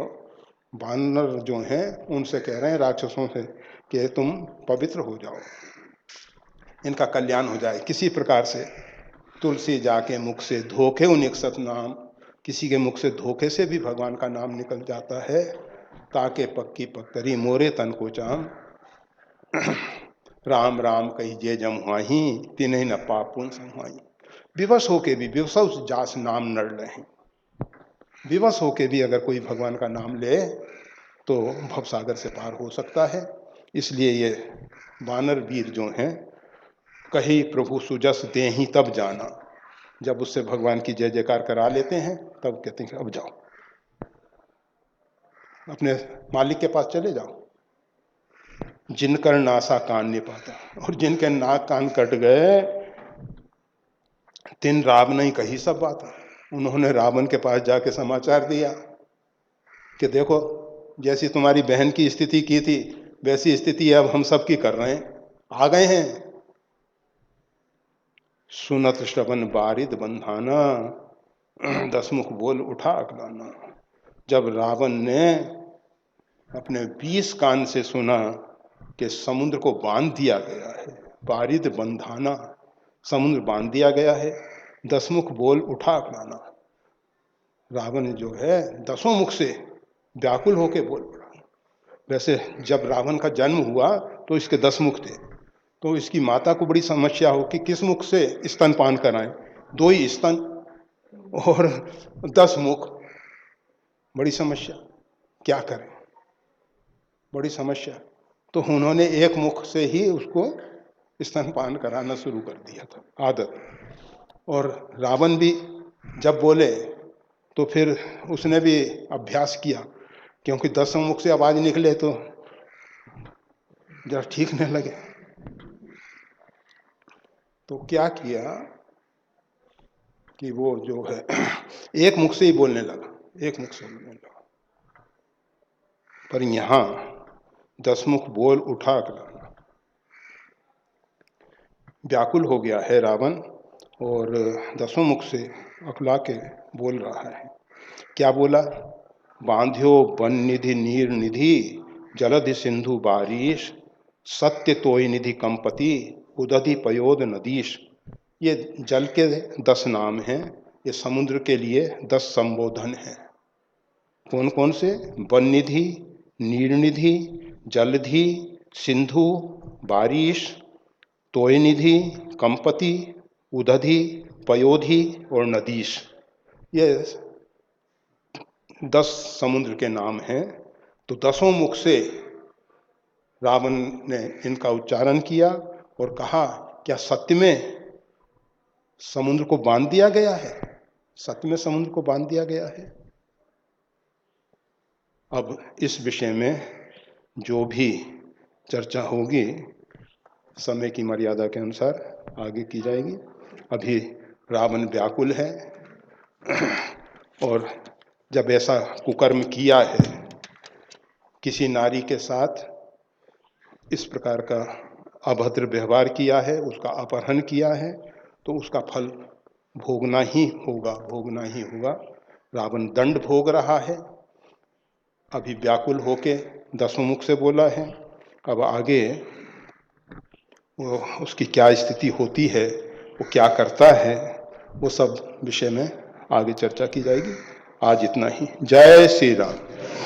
वानर जो हैं उनसे कह रहे हैं, राक्षसों से, कि तुम पवित्र हो जाओ, इनका कल्याण हो जाए किसी प्रकार से। तुलसी जाके मुख से धोखे उन सत नाम, किसी के मुख से धोखे से भी भगवान का नाम निकल जाता है। ताके पक्की पक्करी मोरे तन को चाम, राम राम कही जे जम हुआही, तिन्हें न पाप पुण्य संहुआई। विवश होके भी, विवश जास नाम नड़ रहे, विवश होके भी अगर कोई भगवान का नाम ले तो भवसागर से पार हो सकता है। इसलिए ये वानर वीर जो हैं, कहीं प्रभु सुजस दे ही तब जाना, जब उससे भगवान की जय जयकार करा लेते हैं तब कहते हैं अब जाओ, अपने मालिक के पास चले जाओ। जिनकर नासा कान नहीं पाता, और जिनके नाक कान कट गए तिन राम नहीं कही सब बात। उन्होंने रावण के पास जाके समाचार दिया कि देखो जैसी तुम्हारी बहन की स्थिति की थी वैसी स्थिति अब हम सब की कर रहे हैं, आ गए हैं। सुनत श्रवण बारिद बंधाना, दसमुख बोल उठा अकलाना। जब रावण ने अपने 20 कान से सुना कि समुद्र को बांध दिया गया है, बारिद बंधाना, समुद्र बांध दिया गया है, दसमुख बोल उठा अकलाना, रावण जो है 10 मुख से व्याकुल होके बोल पड़ा। वैसे जब रावण का जन्म हुआ तो इसके 10 मुख थे, तो इसकी माता को बड़ी समस्या हो कि किस मुख से स्तनपान कराएं, 2 ही स्तन और 10 मुख, बड़ी समस्या, क्या करें, बड़ी समस्या। तो उन्होंने एक मुख से ही उसको स्तनपान कराना शुरू कर दिया था, आदत। और रावण भी जब बोले तो फिर उसने भी अभ्यास किया, क्योंकि 10 मुख से आवाज निकले तो जरा ठीक नहीं लगे। तो क्या किया कि वो जो है एक मुख से ही बोलने लगा, एक मुख से बोलने लगा। पर यहां 10 मुख बोल उठा कर व्याकुल हो गया है रावण, और 10 मुख से अकला के बोल रहा है। क्या बोला? बांध्यो वन निधि नीर निधि, जलधि सिंधु बारिश, सत्य तोय निधि कंपति, उदधि पयोद नदीश। ये जल के 10 नाम हैं, ये समुद्र के लिए 10 संबोधन हैं। कौन कौन से? वन निधि, नीर निधि, जलधि, सिंधु, बारिश, तोय निधि, कंपति, उदधि, पयोधि और नदीश। ये 10 समुद्र के नाम हैं। तो 10 मुख से रावण ने इनका उच्चारण किया और कहा, क्या सत्य में समुद्र को बांध दिया गया है? सत्य में समुद्र को बांध दिया गया है। अब इस विषय में जो भी चर्चा होगी समय की मर्यादा के अनुसार आगे की जाएगी। अभी रावण व्याकुल है और जब ऐसा कुकर्म किया है, किसी नारी के साथ इस प्रकार का अभद्र व्यवहार किया है, उसका अपहरण किया है, तो उसका फल भोगना ही होगा, भोगना ही होगा। रावण दंड भोग रहा है। अभी व्याकुल होके 10 मुख से बोला है। अब आगे वो उसकी क्या स्थिति होती है, वो क्या करता है, वो सब विषय में आगे चर्चा की जाएगी। आज इतना ही। जय श्री राम।